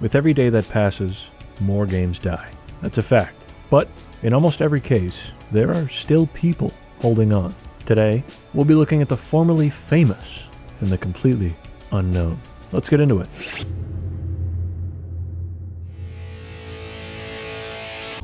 With every day that passes, more games die. That's a fact. But in almost every case, there are still people holding on. Today, we'll be looking at the formerly famous and the completely unknown. Let's get into it.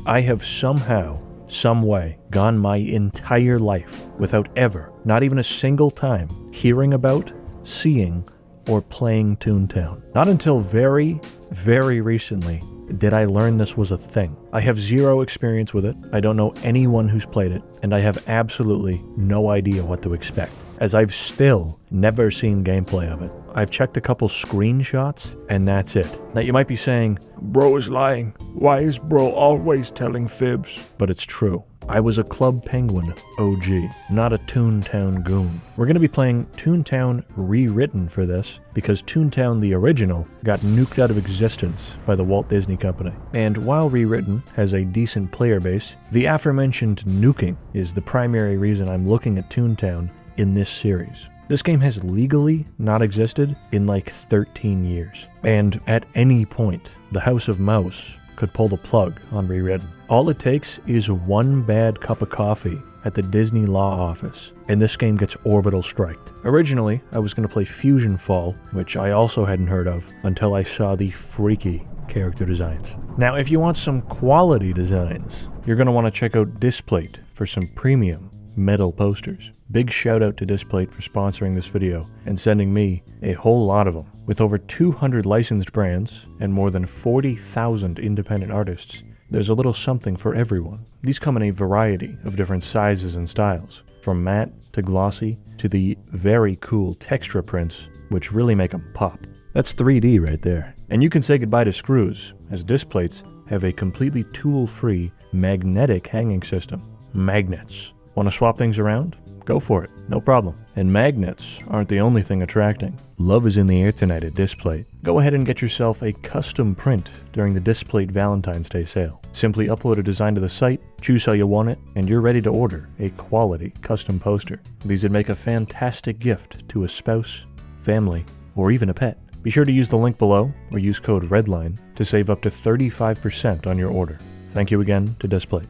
I have somehow, some way, gone my entire life without ever, not even a single time, hearing about, seeing, or playing Toontown. Not until very, very recently did I learn this was a thing. I have zero experience with it, I don't know anyone who's played it, and I have absolutely no idea what to expect, as I've still never seen gameplay of it. I've checked a couple screenshots, and that's it. Now you might be saying, bro is lying. Why is bro always telling fibs? But it's true. I was a Club Penguin OG, not a Toontown goon. We're going to be playing Toontown rewritten for this, because Toontown the original got nuked out of existence by the Walt Disney Company. And while rewritten has a decent player base, the aforementioned nuking is the primary reason I'm looking at Toontown in this series. This game has legally not existed in like 13 years, and at any point, the House of Mouse could pull the plug on rewritten. All it takes is one bad cup of coffee at the Disney law office, and this game gets orbital striked. Originally, I was going to play Fusion Fall, which I also hadn't heard of, until I saw the freaky character designs. Now, if you want some quality designs, you're going to want to check out Displate for some premium metal posters. Big shout out to Displate for sponsoring this video and sending me a whole lot of them. With over 200 licensed brands and more than 40,000 independent artists, there's a little something for everyone. These come in a variety of different sizes and styles, from matte to glossy to the very cool texture prints, which really make them pop. That's 3D right there. And you can say goodbye to screws, as Displates have a completely tool-free magnetic hanging system. Magnets. Want to swap things around? Go for it, no problem. And magnets aren't the only thing attracting. Love is in the air tonight at Displate. Go ahead and get yourself a custom print during the Displate Valentine's Day sale. Simply upload a design to the site, choose how you want it, and you're ready to order a quality custom poster. These would make a fantastic gift to a spouse, family, or even a pet. Be sure to use the link below or use code REDLINE to save up to 35% on your order. Thank you again to Displate.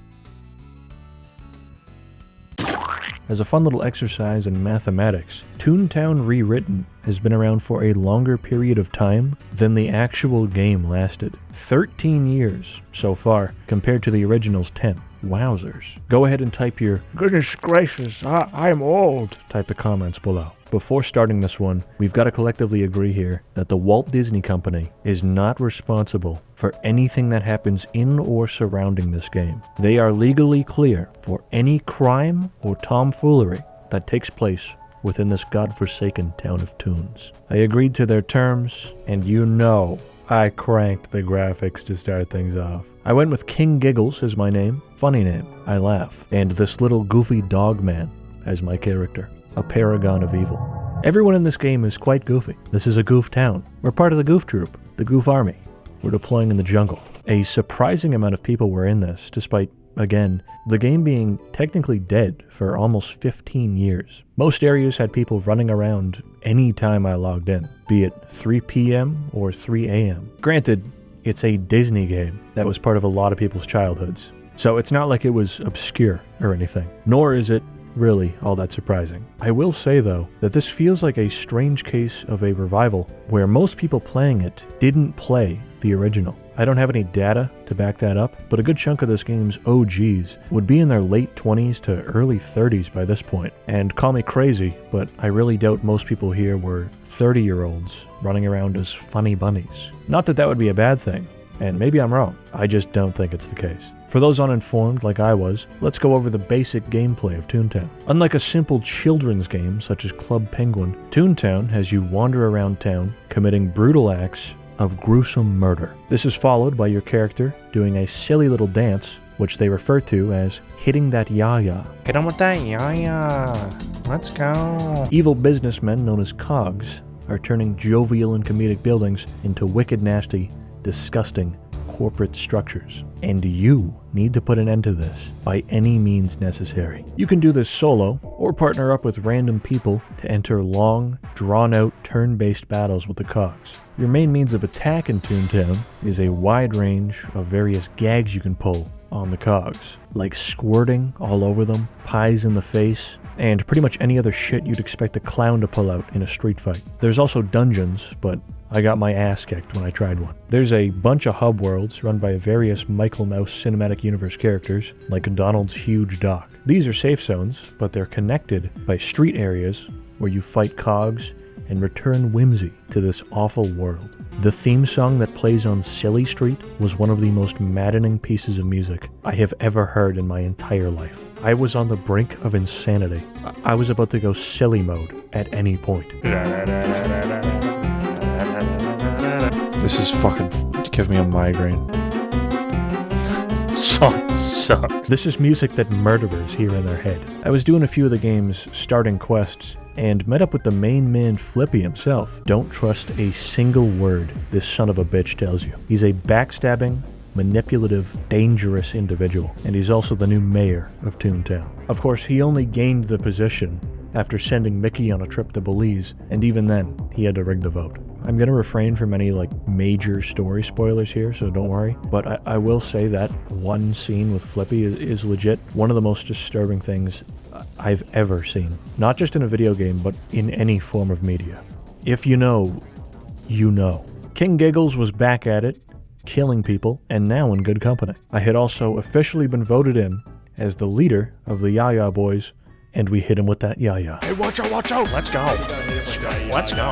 As a fun little exercise in mathematics, Toontown Rewritten has been around for a longer period of time than the actual game lasted. 13 years so far, compared to the original's 10. Wowzers. Go ahead and type your, goodness gracious, I'm old, type the comments below. Before starting this one, we've got to collectively agree here that the Walt Disney Company is not responsible for anything that happens in or surrounding this game. They are legally clear for any crime or tomfoolery that takes place within this godforsaken town of Toons. I agreed to their terms, and you know I cranked the graphics to start things off. I went with King Giggles as my name, funny name, I laugh, and this little goofy dog man as my character, a paragon of evil. Everyone in this game is quite goofy. This is a goof town. We're part of the Goof Troop, the Goof Army. We're deploying in the jungle. A surprising amount of people were in this, despite, again, the game being technically dead for almost 15 years. Most areas had people running around any time I logged in, be it 3 p.m. or 3 a.m. Granted, it's a Disney game that was part of a lot of people's childhoods, so it's not like it was obscure or anything, nor is it really all that surprising. I will say though, that this feels like a strange case of a revival where most people playing it didn't play the original. I don't have any data to back that up, but a good chunk of this game's OGs would be in their late 20s to early 30s by this point. And call me crazy, but I really doubt most people here were 30-year-olds running around as funny bunnies. Not that that would be a bad thing, and maybe I'm wrong. I just don't think it's the case. For those uninformed like I was, let's go over the basic gameplay of Toontown. Unlike a simple children's game such as Club Penguin, Toontown has you wander around town committing brutal acts of gruesome murder. This is followed by your character doing a silly little dance, which they refer to as hitting that yahyah. Get on with that yahyah. Let's go. Evil businessmen known as cogs are turning jovial and comedic buildings into wicked, nasty, disgusting corporate structures, and you need to put an end to this by any means necessary. You can do this solo, or partner up with random people to enter long, drawn-out, turn-based battles with the cogs. Your main means of attack in Toontown is a wide range of various gags you can pull on the cogs, like squirting all over them, pies in the face, and pretty much any other shit you'd expect a clown to pull out in a street fight. There's also dungeons, but I got my ass kicked when I tried one. There's a bunch of hub worlds run by various Michael Mouse Cinematic Universe characters, like Donald's Huge Dock. These are safe zones, but they're connected by street areas where you fight cogs and return whimsy to this awful world. The theme song that plays on Silly Street was one of the most maddening pieces of music I have ever heard in my entire life. I was on the brink of insanity. I was about to go silly mode at any point. This is fucking give me a migraine. Song sucks. This is music that murderers hear in their head. I was doing a few of the game's starting quests and met up with the main man Flippy himself. Don't trust a single word this son of a bitch tells you. He's a backstabbing, manipulative, dangerous individual, and he's also the new mayor of Toontown. Of course, he only gained the position after sending Mickey on a trip to Belize, and even then, he had to rig the vote. I'm gonna refrain from any major story spoilers here, so don't worry, but I will say that one scene with Flippy is legit one of the most disturbing things I've ever seen. Not just in a video game, but in any form of media. If you know, you know. King Giggles was back at it, killing people, and now in good company. I had also officially been voted in as the leader of the Yahyah boys, and we hit him with that yahyah. Hey, watch out, watch out! Let's go! Let's go! Let's go!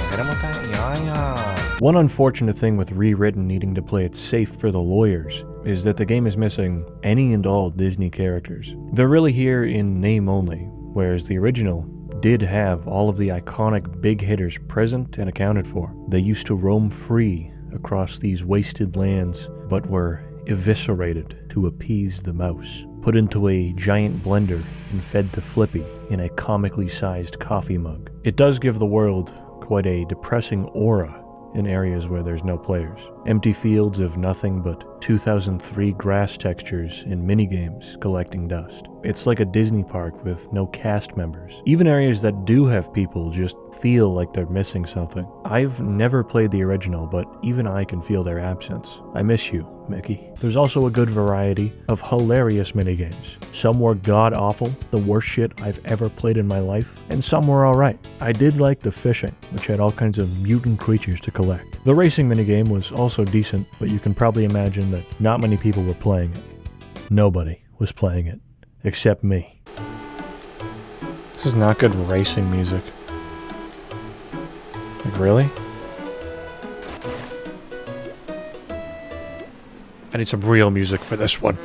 Hit him with that yahyah! One unfortunate thing with Rewritten needing to play it safe for the lawyers is that the game is missing any and all Disney characters. They're really here in name only, whereas the original did have all of the iconic big hitters present and accounted for. They used to roam free across these wasted lands, but were eviscerated to appease the mouse, put into a giant blender and fed to Flippy in a comically sized coffee mug. It does give the world quite a depressing aura in areas where there's no players. Empty fields of nothing but 2003 grass textures and minigames collecting dust. It's like a Disney park with no cast members. Even areas that do have people just feel like they're missing something. I've never played the original, but even I can feel their absence. I miss you, Mickey. There's also a good variety of hilarious minigames. Some were god-awful, the worst shit I've ever played in my life, and some were alright. I did like the fishing, which had all kinds of mutant creatures to collect. The racing minigame was also decent, but you can probably imagine that not many people were playing it. Nobody was playing it, except me. This is not good racing music. Like, really? I need some real music for this one.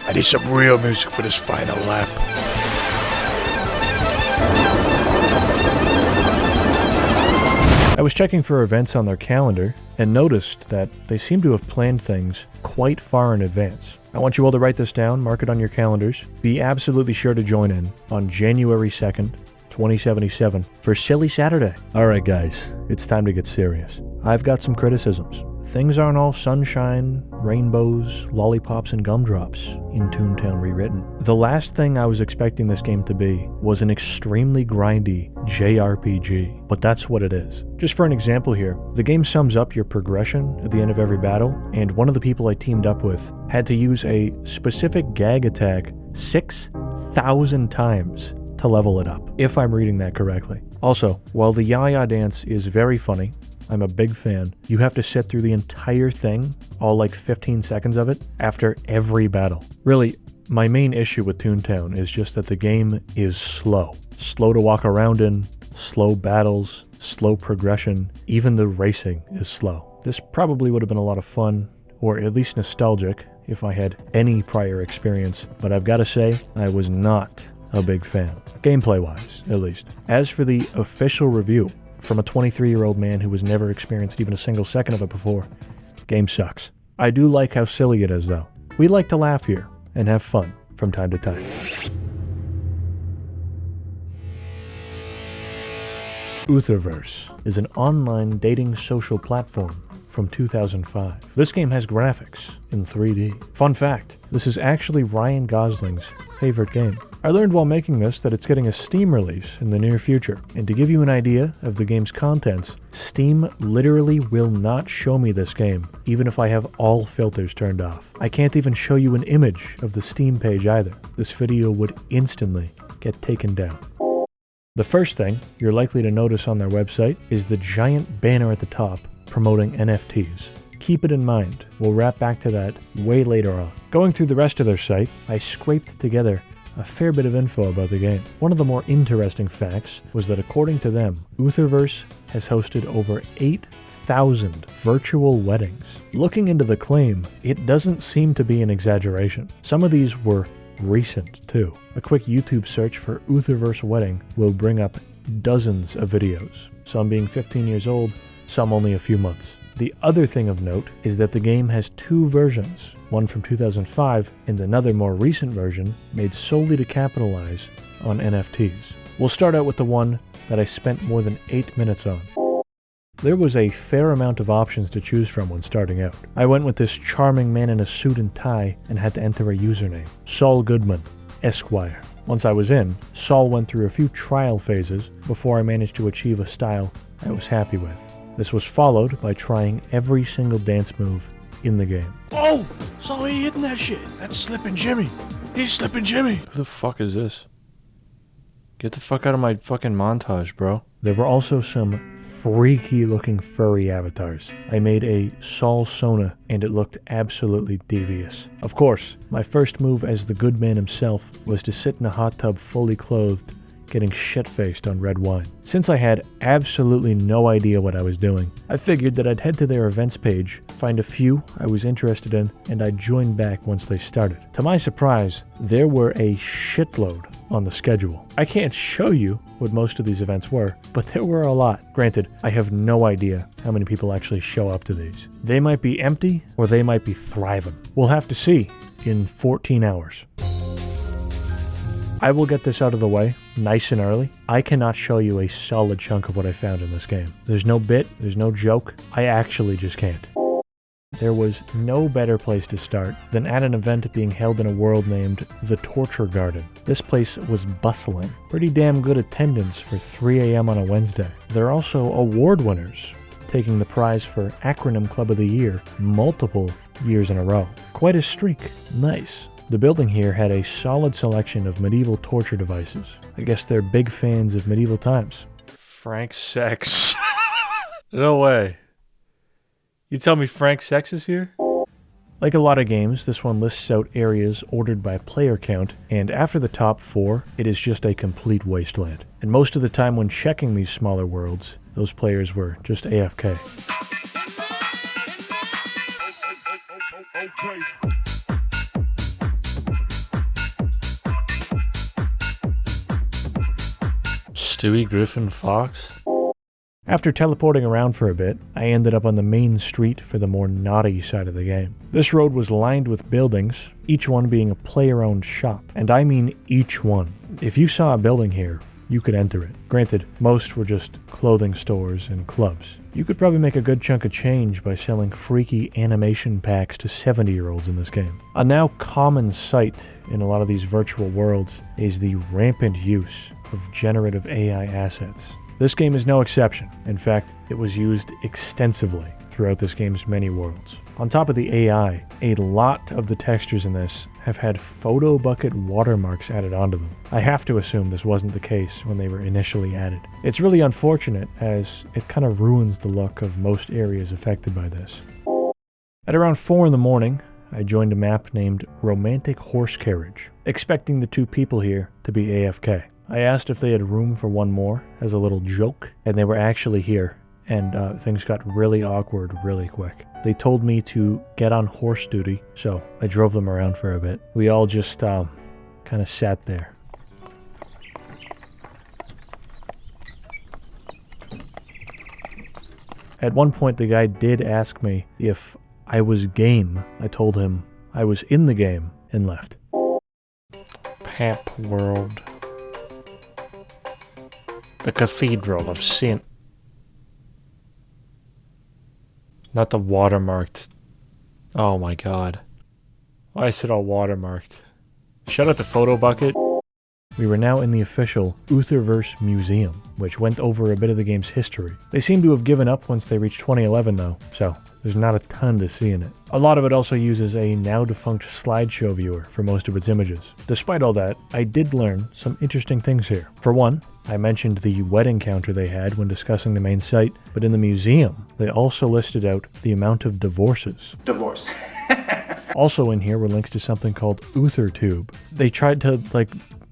I need some real music for this final lap. I was checking for events on their calendar and noticed that they seem to have planned things quite far in advance. I want you all to write this down, mark it on your calendars. Be absolutely sure to join in on January 2nd, 2077 for Silly Saturday. Alright guys, it's time to get serious. I've got some criticisms. Things aren't all sunshine, rainbows, lollipops, and gumdrops in Toontown Rewritten. The last thing I was expecting this game to be was an extremely grindy JRPG, but that's what it is. Just for an example here, the game sums up your progression at the end of every battle, and one of the people I teamed up with had to use a specific gag attack 6,000 times to level it up, if I'm reading that correctly. Also, while the yahyah dance is very funny, I'm a big fan, you have to sit through the entire thing, all 15 seconds of it, after every battle. Really, my main issue with Toontown is just that the game is slow. Slow to walk around in, slow battles, slow progression, even the racing is slow. This probably would have been a lot of fun, or at least nostalgic, if I had any prior experience, but I've got to say, I was not a big fan. Gameplay-wise, at least. As for the official review, from a 23-year-old man who has never experienced even a single second of it before, game sucks. I do like how silly it is, though. We like to laugh here and have fun from time to time. UTHERVERSE is an online dating social platform from 2005. This game has graphics in 3D. Fun fact, this is actually Ryan Gosling's favorite game. I learned while making this that it's getting a Steam release in the near future, and to give you an idea of the game's contents, Steam literally will not show me this game, even if I have all filters turned off. I can't even show you an image of the Steam page either. This video would instantly get taken down. The first thing you're likely to notice on their website is the giant banner at the top promoting NFTs. Keep it in mind, we'll wrap back to that way later on. Going through the rest of their site, I scraped together a fair bit of info about the game. One of the more interesting facts was that according to them, UTHERVERSE has hosted over 8,000 virtual weddings. Looking into the claim, it doesn't seem to be an exaggeration. Some of these were recent too. A quick YouTube search for UTHERVERSE wedding will bring up dozens of videos, some being 15 years old, some only a few months. The other thing of note is that the game has two versions, one from 2005 and another more recent version made solely to capitalize on NFTs. We'll start out with the one that I spent more than 8 minutes on. There was a fair amount of options to choose from when starting out. I went with this charming man in a suit and tie and had to enter a username, Saul Goodman, Esquire. Once I was in, Saul went through a few trial phases before I managed to achieve a style I was happy with. This was followed by trying every single dance move in the game. Oh! So he hitting that shit. That's Slippin' Jimmy. He's Slippin' Jimmy. Who the fuck is this? Get the fuck out of my fucking montage, bro. There were also some freaky looking furry avatars. I made a Saul Sona and it looked absolutely devious. Of course, my first move as the good man himself was to sit in a hot tub fully clothed, getting shit-faced on red wine. Since I had absolutely no idea what I was doing, I figured that I'd head to their events page, find a few I was interested in, and I'd join back once they started. To my surprise, there were a shitload on the schedule. I can't show you what most of these events were, but there were a lot. Granted, I have no idea how many people actually show up to these. They might be empty, or they might be thriving. We'll have to see in 14 hours. I will get this out of the way, nice and early. I cannot show you a solid chunk of what I found in this game. There's no bit, there's no joke. I actually just can't. There was no better place to start than at an event being held in a world named the Torture Garden. This place was bustling. Pretty damn good attendance for 3 a.m. on a Wednesday. There are also award winners taking the prize for Acronym Club of the Year multiple years in a row. Quite a streak. Nice. The building here had a solid selection of medieval torture devices. I guess they're big fans of medieval times. Frank Sex. No way. You tell me Frank Sex is here? Like a lot of games, this one lists out areas ordered by player count, and after the top 4, it is just a complete wasteland. And most of the time when checking these smaller worlds, those players were just AFK. Stewie Griffin Fox? After teleporting around for a bit, I ended up on the main street for the more naughty side of the game. This road was lined with buildings, each one being a player-owned shop. And I mean each one. If you saw a building here, you could enter it. Granted, most were just clothing stores and clubs. You could probably make a good chunk of change by selling freaky animation packs to 70-year-olds in this game. A now common sight in a lot of these virtual worlds is the rampant use of generative AI assets. This game is no exception. In fact, it was used extensively throughout this game's many worlds. On top of the AI, a lot of the textures in this have had photo bucket watermarks added onto them. I have to assume this wasn't the case when they were initially added. It's really unfortunate as it kind of ruins the look of most areas affected by this. At around 4 in the morning, I joined a map named Romantic Horse Carriage, expecting the two people here to be AFK. I asked if they had room for one more as a little joke, and they were actually here, and things got really awkward really quick. They told me to get on horse duty, so I drove them around for a bit. We all just kind of sat there. At one point, the guy did ask me if I was game. I told him I was in the game and left. Pap World. The Cathedral of Sin. Not the watermarked. Oh my god. Why is it all watermarked? Shout out to Photo Bucket. We were now in the official UTHERVERSE Museum, which went over a bit of the game's history. They seem to have given up once they reached 2011 though, so there's not a ton to see in it. A lot of it also uses a now-defunct slideshow viewer for most of its images. Despite all that, I did learn some interesting things here. For one, I mentioned the wedding counter they had when discussing the main site, but in the museum, they also listed out the amount of divorces. Divorce. Also in here were links to something called UtherTube. They tried to,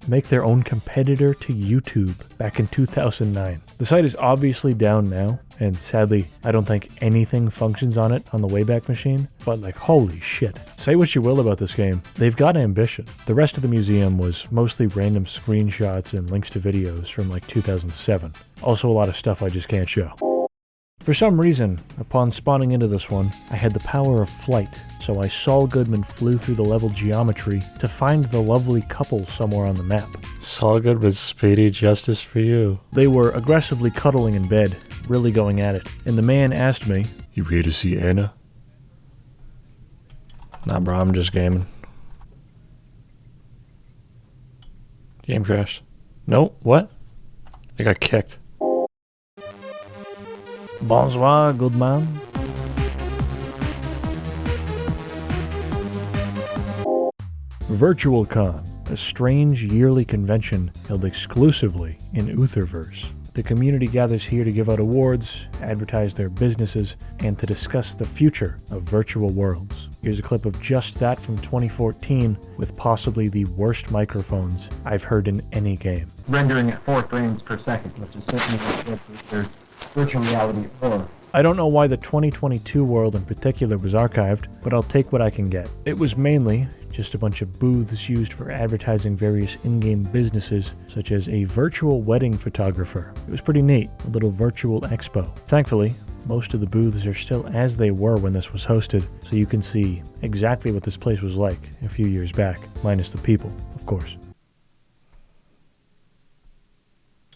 make their own competitor to YouTube back in 2009. The site is obviously down now, and sadly, I don't think anything functions on it on the Wayback Machine, but holy shit. Say what you will about this game, they've got ambition. The rest of the museum was mostly random screenshots and links to videos from 2007. Also a lot of stuff I just can't show. For some reason, upon spawning into this one, I had the power of flight, so I Saul Goodman flew through the level geometry to find the lovely couple somewhere on the map. Saul Goodman's speedy justice for you. They were aggressively cuddling in bed, really going at it, and the man asked me, "You here to see Anna?" Nah bro, I'm just gaming. Game crashed. No, what? I got kicked. Bonsoir, good man. VirtualCon, a strange yearly convention held exclusively in UTHERVERSE. The community gathers here to give out awards, advertise their businesses, and to discuss the future of virtual worlds. Here's a clip of just that from 2014 with possibly the worst microphones I've heard in any game. Rendering at 4 frames per second, which is certainly good for virtual reality or... I don't know why the 2022 world in particular was archived, but I'll take what I can get. It was mainly just a bunch of booths used for advertising various in-game businesses, such as a virtual wedding photographer. It was pretty neat, a little virtual expo. Thankfully, most of the booths are still as they were when this was hosted, so you can see exactly what this place was like a few years back, minus the people, of course.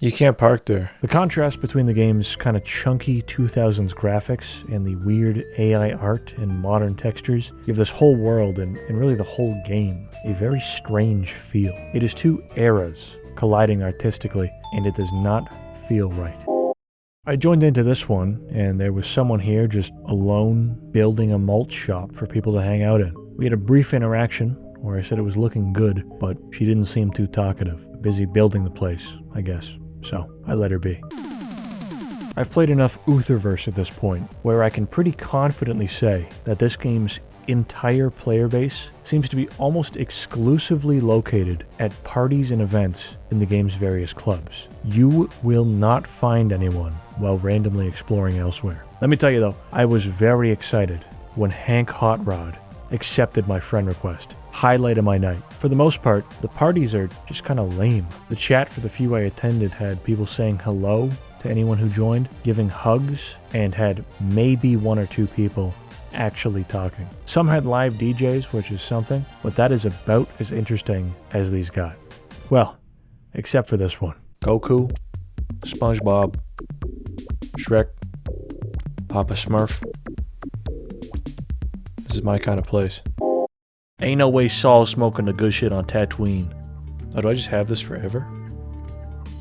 You can't park there. The contrast between the game's kind of chunky 2000s graphics and the weird AI art and modern textures give this whole world and really the whole game a very strange feel. It is two eras colliding artistically, and it does not feel right. I joined into this one, and there was someone here just alone building a malt shop for people to hang out in. We had a brief interaction where I said it was looking good, but she didn't seem too talkative. Busy building the place, I guess. So I let her be. I've played enough UTHERVERSE at this point where I can pretty confidently say that this game's entire player base seems to be almost exclusively located at parties and events in the game's various clubs. You will not find anyone while randomly exploring elsewhere. Let me tell you though, I was very excited when Hank Hot Rod accepted my friend request. Highlight of my night. For the most part, the parties are just kind of lame. The chat for the few I attended had people saying hello to anyone who joined, giving hugs, and had maybe 1 or 2 people actually talking. Some had live DJs, which is something, but that is about as interesting as these got. Well, except for this one. Goku, SpongeBob, Shrek, Papa Smurf. This is my kind of place. Ain't no way Saul's smoking the good shit on Tatooine. Oh, do I just have this forever?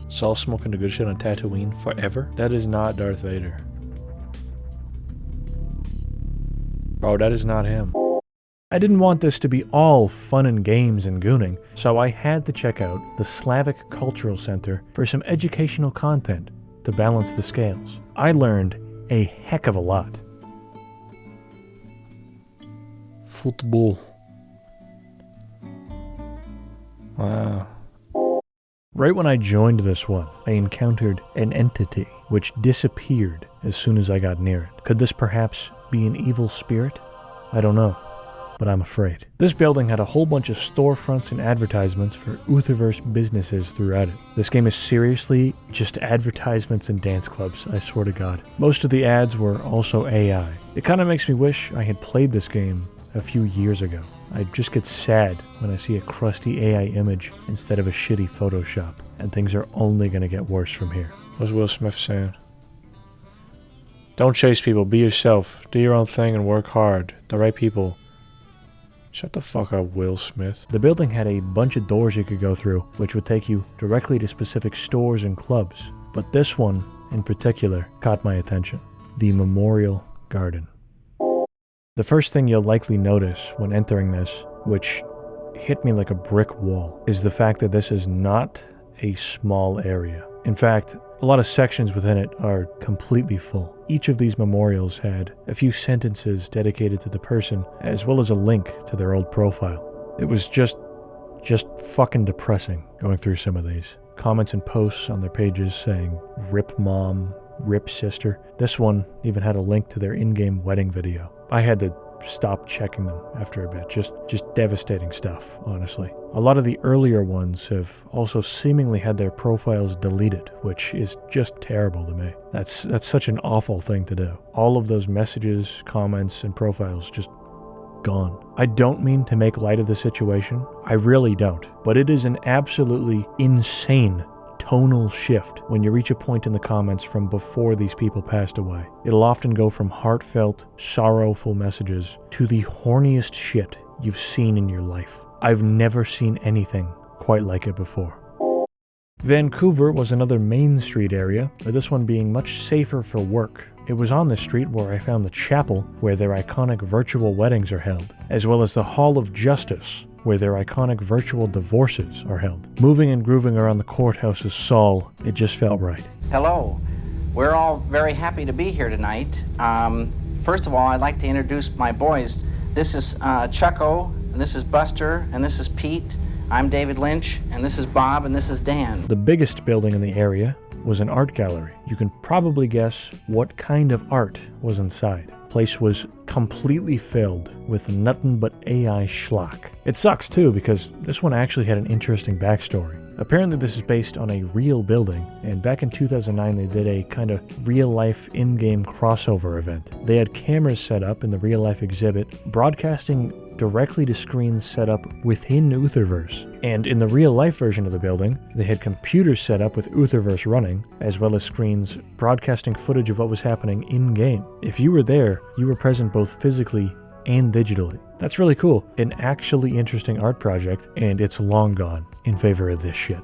Saul smoking the good shit on Tatooine forever? That is not Darth Vader. Bro, that is not him. I didn't want this to be all fun and games and gooning, so I had to check out the Slavic Cultural Center for some educational content to balance the scales. I learned a heck of a lot. Football. Wow. Right when I joined this one, I encountered an entity which disappeared as soon as I got near it. Could this perhaps be an evil spirit? I don't know, but I'm afraid. This building had a whole bunch of storefronts and advertisements for UTHERVERSE businesses throughout it. This game is seriously just advertisements and dance clubs, I swear to God. Most of the ads were also AI. It kind of makes me wish I had played this game a few years ago. I just get sad when I see a crusty AI image instead of a shitty Photoshop, and things are only going to get worse from here. What's Will Smith saying? Don't chase people, be yourself. Do your own thing and work hard. The right people. Shut the fuck up, Will Smith. The building had a bunch of doors you could go through, which would take you directly to specific stores and clubs. But this one, in particular, caught my attention. The Memorial Garden. The first thing you'll likely notice when entering this, which hit me like a brick wall, is the fact that this is not a small area. In fact, a lot of sections within it are completely full. Each of these memorials had a few sentences dedicated to the person, as well as a link to their old profile. It was just fucking depressing going through some of these. Comments and posts on their pages saying, "Rip mom, rip sister." This one even had a link to their in-game wedding video. I had to stop checking them after a bit. Just devastating stuff, honestly. A lot of the earlier ones have also seemingly had their profiles deleted, which is just terrible to me. That's such an awful thing to do. All of those messages, comments, and profiles just gone. I don't mean to make light of the situation. I really don't. But it is an absolutely insane tonal shift when you reach a point in the comments from before these people passed away. It'll often go from heartfelt, sorrowful messages to the horniest shit you've seen in your life. I've never seen anything quite like it before. Vancouver was another Main Street area, but this one being much safer for work. It was on this street where I found the chapel where their iconic virtual weddings are held, as well as the Hall of Justice, where their iconic virtual divorces are held. Moving and grooving around the courthouse's Saul, it just felt right. Hello. We're all very happy to be here tonight. First of all, I'd like to introduce my boys. This is Chucko, and this is Buster, and this is Pete. I'm David Lynch, and this is Bob, and this is Dan. The biggest building in the area was an art gallery. You can probably guess what kind of art was inside. The place was completely filled with nothing but AI schlock. It sucks too, because this one actually had an interesting backstory. Apparently this is based on a real building, and back in 2009 they did a kind of real-life in-game crossover event. They had cameras set up in the real-life exhibit, broadcasting directly to screens set up within UTHERVERSE. And in the real-life version of the building, they had computers set up with UTHERVERSE running, as well as screens broadcasting footage of what was happening in-game. If you were there, you were present both physically and digitally. That's really cool. An actually interesting art project, and it's long gone in favor of this shit.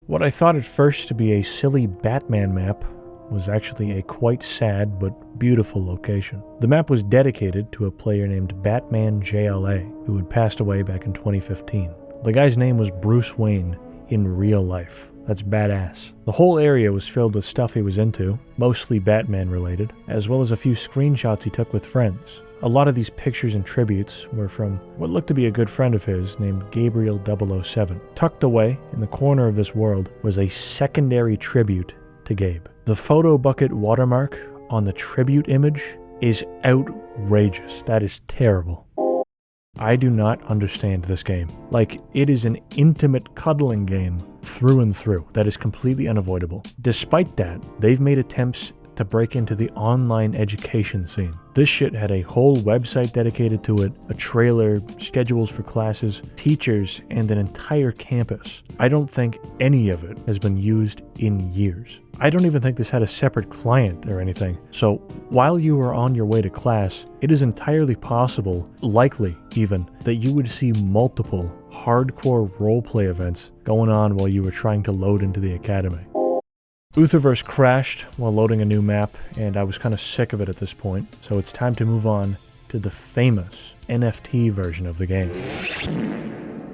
What I thought at first to be a silly Batman map was actually a quite sad but beautiful location. The map was dedicated to a player named Batman JLA, who had passed away back in 2015. The guy's name was Bruce Wayne in real life. That's badass. The whole area was filled with stuff he was into, mostly Batman related, as well as a few screenshots he took with friends. A lot of these pictures and tributes were from what looked to be a good friend of his named Gabriel 007. Tucked away in the corner of this world was a secondary tribute to Gabe. The photo bucket watermark on the tribute image is outrageous. That is terrible. I do not understand this game. Like, it is an intimate cuddling game through and through that is completely unavoidable. Despite that, they've made attempts to break into the online education scene. This shit had a whole website dedicated to it, a trailer, schedules for classes, teachers, and an entire campus. I don't think any of it has been used in years. I don't even think this had a separate client or anything. So while you were on your way to class, it is entirely possible, likely even, that you would see multiple hardcore roleplay events going on while you were trying to load into the academy. UTHERVERSE crashed while loading a new map, and I was kind of sick of it at this point, so it's time to move on to the famous NFT version of the game.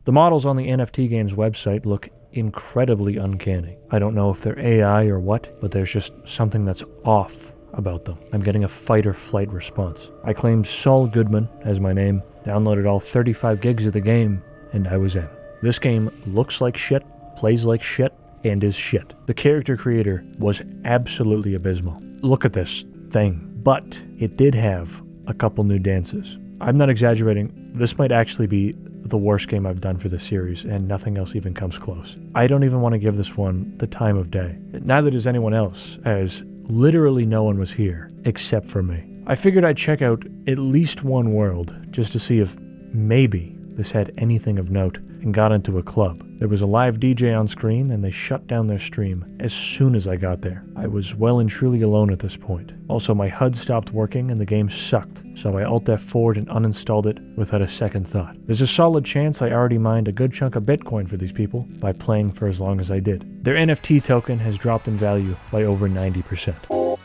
The models on the NFT game's website look incredibly uncanny. I don't know if they're AI or what, but there's just something that's off about them. I'm getting a fight or flight response. I claimed Saul Goodman as my name, downloaded all 35 gigs of the game, and I was in. This game looks like shit, plays like shit, and is shit. The character creator was absolutely abysmal. Look at this thing. But it did have a couple new dances. I'm not exaggerating. This might actually be the worst game I've done for this series, and nothing else even comes close. I don't even want to give this one the time of day. Neither does anyone else, as literally no one was here except for me. I figured I'd check out at least one world just to see if maybe this had anything of note and got into a club. There was a live DJ on screen, and they shut down their stream as soon as I got there. I was well and truly alone at this point. Also, my HUD stopped working and the game sucked, so I Alt F4'd and uninstalled it without a second thought. There's a solid chance I already mined a good chunk of Bitcoin for these people by playing for as long as I did. Their NFT token has dropped in value by over 90%.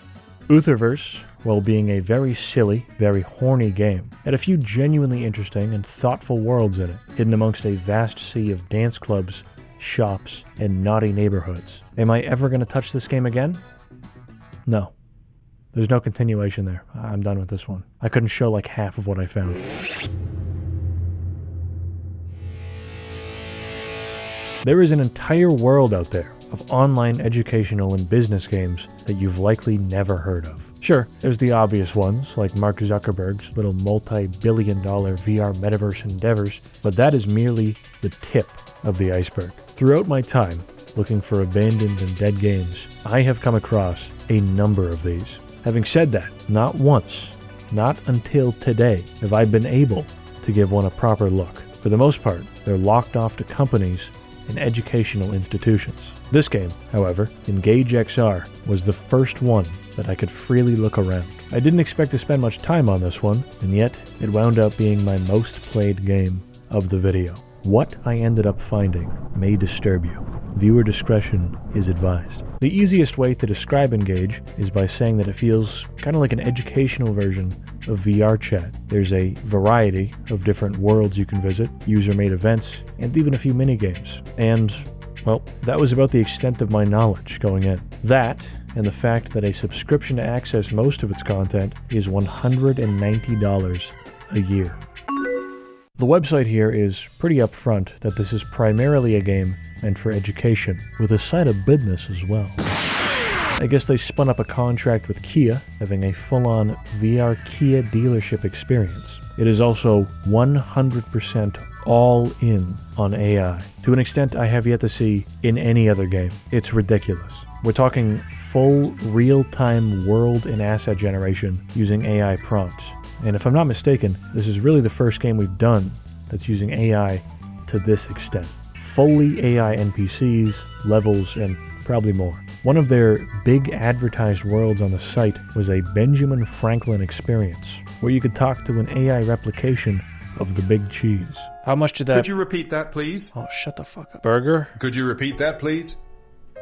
UTHERVERSE, while being a very silly, very horny game, had a few genuinely interesting and thoughtful worlds in it, hidden amongst a vast sea of dance clubs, shops, and naughty neighborhoods. Am I ever going to touch this game again? No. There's no continuation there. I'm done with this one. I couldn't show like half of what I found. There is an entire world out there of online educational and business games that you've likely never heard of. Sure, there's the obvious ones, like Mark Zuckerberg's little multi-billion-dollar VR metaverse endeavors, but that is merely the tip of the iceberg. Throughout my time looking for abandoned and dead games, I have come across a number of these. Having said that, not once, not until today, have I been able to give one a proper look. For the most part, they're locked off to companies and educational institutions. This game, however, Engage XR, was the first one that I could freely look around. I didn't expect to spend much time on this one, and yet it wound up being my most played game of the video. What I ended up finding may disturb you. Viewer discretion is advised. The easiest way to describe Engage is by saying that it feels kind of like an educational version of VR chat. There's a variety of different worlds you can visit, user-made events, and even a few minigames. And, well, that was about the extent of my knowledge going in. That, and the fact that a subscription to access most of its content is $190 a year. The website here is pretty upfront that this is primarily a game meant for education, with a side of business as well. I guess they spun up a contract with Kia, having a full-on VR Kia dealership experience. It is also 100% all in on AI, to an extent I have yet to see in any other game. It's ridiculous. We're talking full real-time world and asset generation using AI prompts. And if I'm not mistaken, this is really the first game we've done that's using AI to this extent. Fully AI NPCs, levels, and probably more. One of their big advertised worlds on the site was a Benjamin Franklin experience, where you could talk to an AI replication of the Big Cheese. How much did that... Could you repeat that, please? Oh, shut the fuck up. Burger? Could you repeat that, please?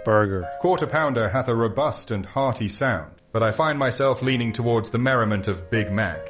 Burger. Quarter pounder hath a robust and hearty sound, but I find myself leaning towards the merriment of Big Mac.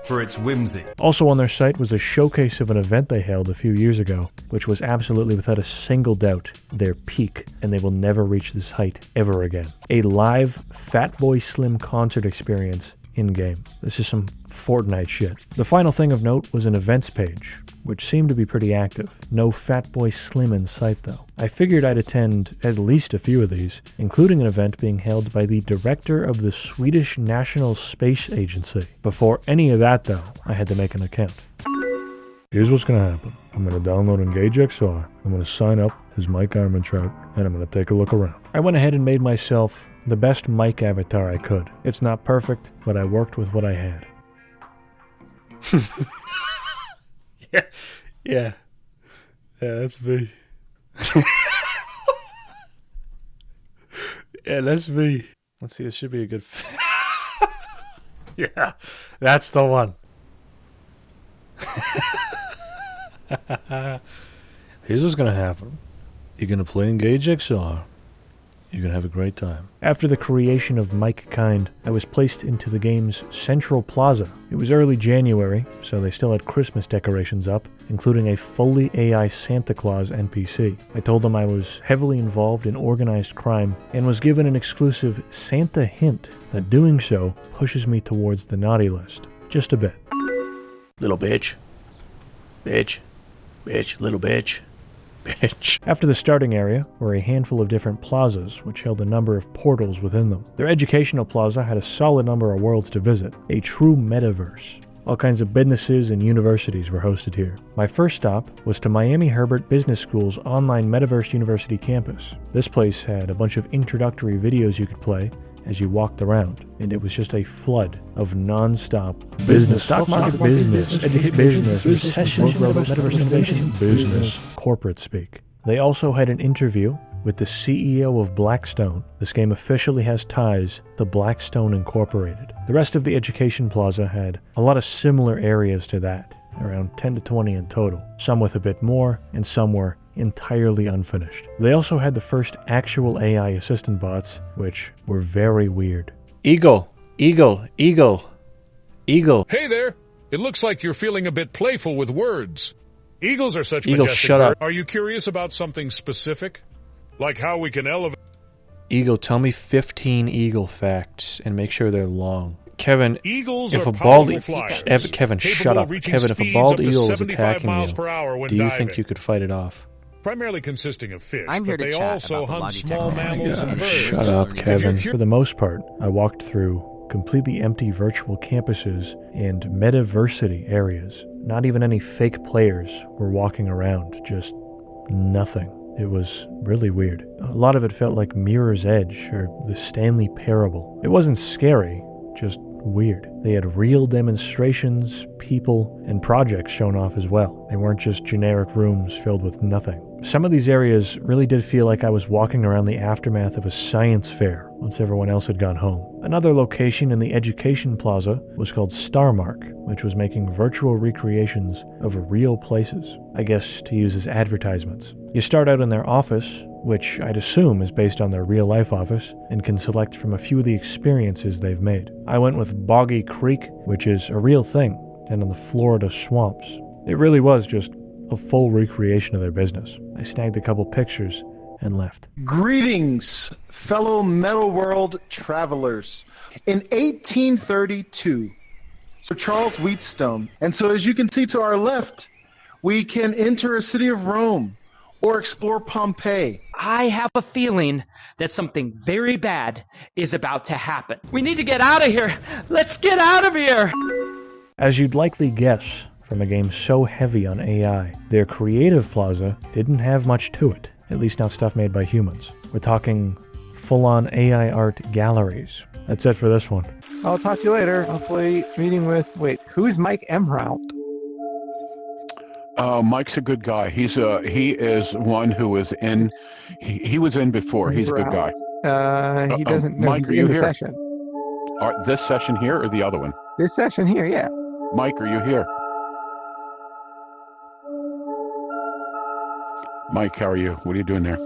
For its whimsy. Also on their site was a showcase of an event they held a few years ago, which was absolutely without a single doubt their peak, and they will never reach this height ever again. A live Fatboy Slim concert experience in-game. This is some Fortnite shit. The final thing of note was an events page, which seemed to be pretty active. No Fatboy Slim in sight though. I figured I'd attend at least a few of these, including an event being held by the director of the Swedish National Space Agency. Before any of that though, I had to make an account. Here's what's gonna happen. I'm gonna download Engage XR, I'm gonna sign up as Mike Armentrout, and I'm gonna take a look around. I went ahead and made myself the best Mike avatar I could. It's not perfect, but I worked with what I had. Yeah, that's me. Yeah, that's me. Let's see, it should be a good... Yeah, that's the one. Here's what's gonna happen. You're gonna play Engage XR. You're gonna have a great time. After the creation of Mike Kind, I was placed into the game's Central Plaza. It was early January, so they still had Christmas decorations up, including a fully AI Santa Claus NPC. I told them I was heavily involved in organized crime and was given an exclusive Santa hint that doing so pushes me towards the naughty list. Just a bit. Little bitch. Bitch. Bitch. Little bitch. Bitch. After the starting area were a handful of different plazas, which held a number of portals within them. Their educational plaza had a solid number of worlds to visit, a true metaverse. All kinds of businesses and universities were hosted here. My first stop was to Miami Herbert Business School's online Metaverse University campus. This place had a bunch of introductory videos you could play as you walked around, and it was just a flood of non-stop business, stock market business, educate business, recession, growth, metaverse innovation, business, corporate speak. They also had an interview with the CEO of Blackstone. This game officially has ties to Blackstone Incorporated. The rest of the Education Plaza had a lot of similar areas to that, around 10 to 20 in total, some with a bit more, and some were entirely unfinished. They also had the first actual AI assistant bots, which were very weird. Eagle! Eagle! Eagle! Eagle! Hey there! It looks like you're feeling a bit playful with words. Eagles are such Eagle, majestic shut birds. up. Are you curious about something specific? Like how we can elevate... Eagle, tell me 15 eagle facts and make sure they're long. Kevin, Eagles if are a bald powerful flyers, Kevin, capable shut of up. reaching Kevin, if a speeds bald up to eagle is 75 attacking miles you, per hour when do you diving. think you could fight it off? Primarily consisting of fish, I'm here but to they chat also about the hunt Logitech small AI. mammals and birds. Shut up, If Kevin. you're For the most part, I walked through completely empty virtual campuses and metaversity areas. Not even any fake players were walking around, just nothing. It was really weird. A lot of it felt like Mirror's Edge or the Stanley Parable. It wasn't scary, just weird. They had real demonstrations, people, and projects shown off as well. They weren't just generic rooms filled with nothing. Some of these areas really did feel like I was walking around the aftermath of a science fair once everyone else had gone home. Another location in the Education Plaza was called Starmark, which was making virtual recreations of real places, I guess to use as advertisements. You start out in their office, which I'd assume is based on their real-life office, and can select from a few of the experiences they've made. I went with Boggy Creek, which is a real thing, and on the Florida swamps. It really was just a full recreation of their business. I snagged a couple pictures and left. Greetings, fellow Metal World travelers. In 1832, Sir Charles Wheatstone, and so as you can see to our left, we can enter a city of Rome or explore Pompeii. I have a feeling that something very bad is about to happen. We need to get out of here. Let's get out of here. As you'd likely guess from a game so heavy on AI, their creative plaza didn't have much to it, at least not stuff made by humans. We're talking full-on AI art galleries. That's it for this one. I'll talk to you later. Hopefully meeting with... Wait, who's Mike Emrout? Mike's a good guy. He is one who was in. He was in before. He's a good guy. He doesn't. No, Mike, he's are you in the here? session. This session here or the other one? This session here, yeah. Mike, are you here? Mike, how are you? What are you doing there?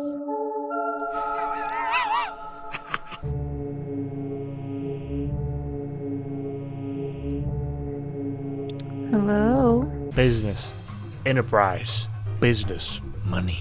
Hello? Business, enterprise, business, money.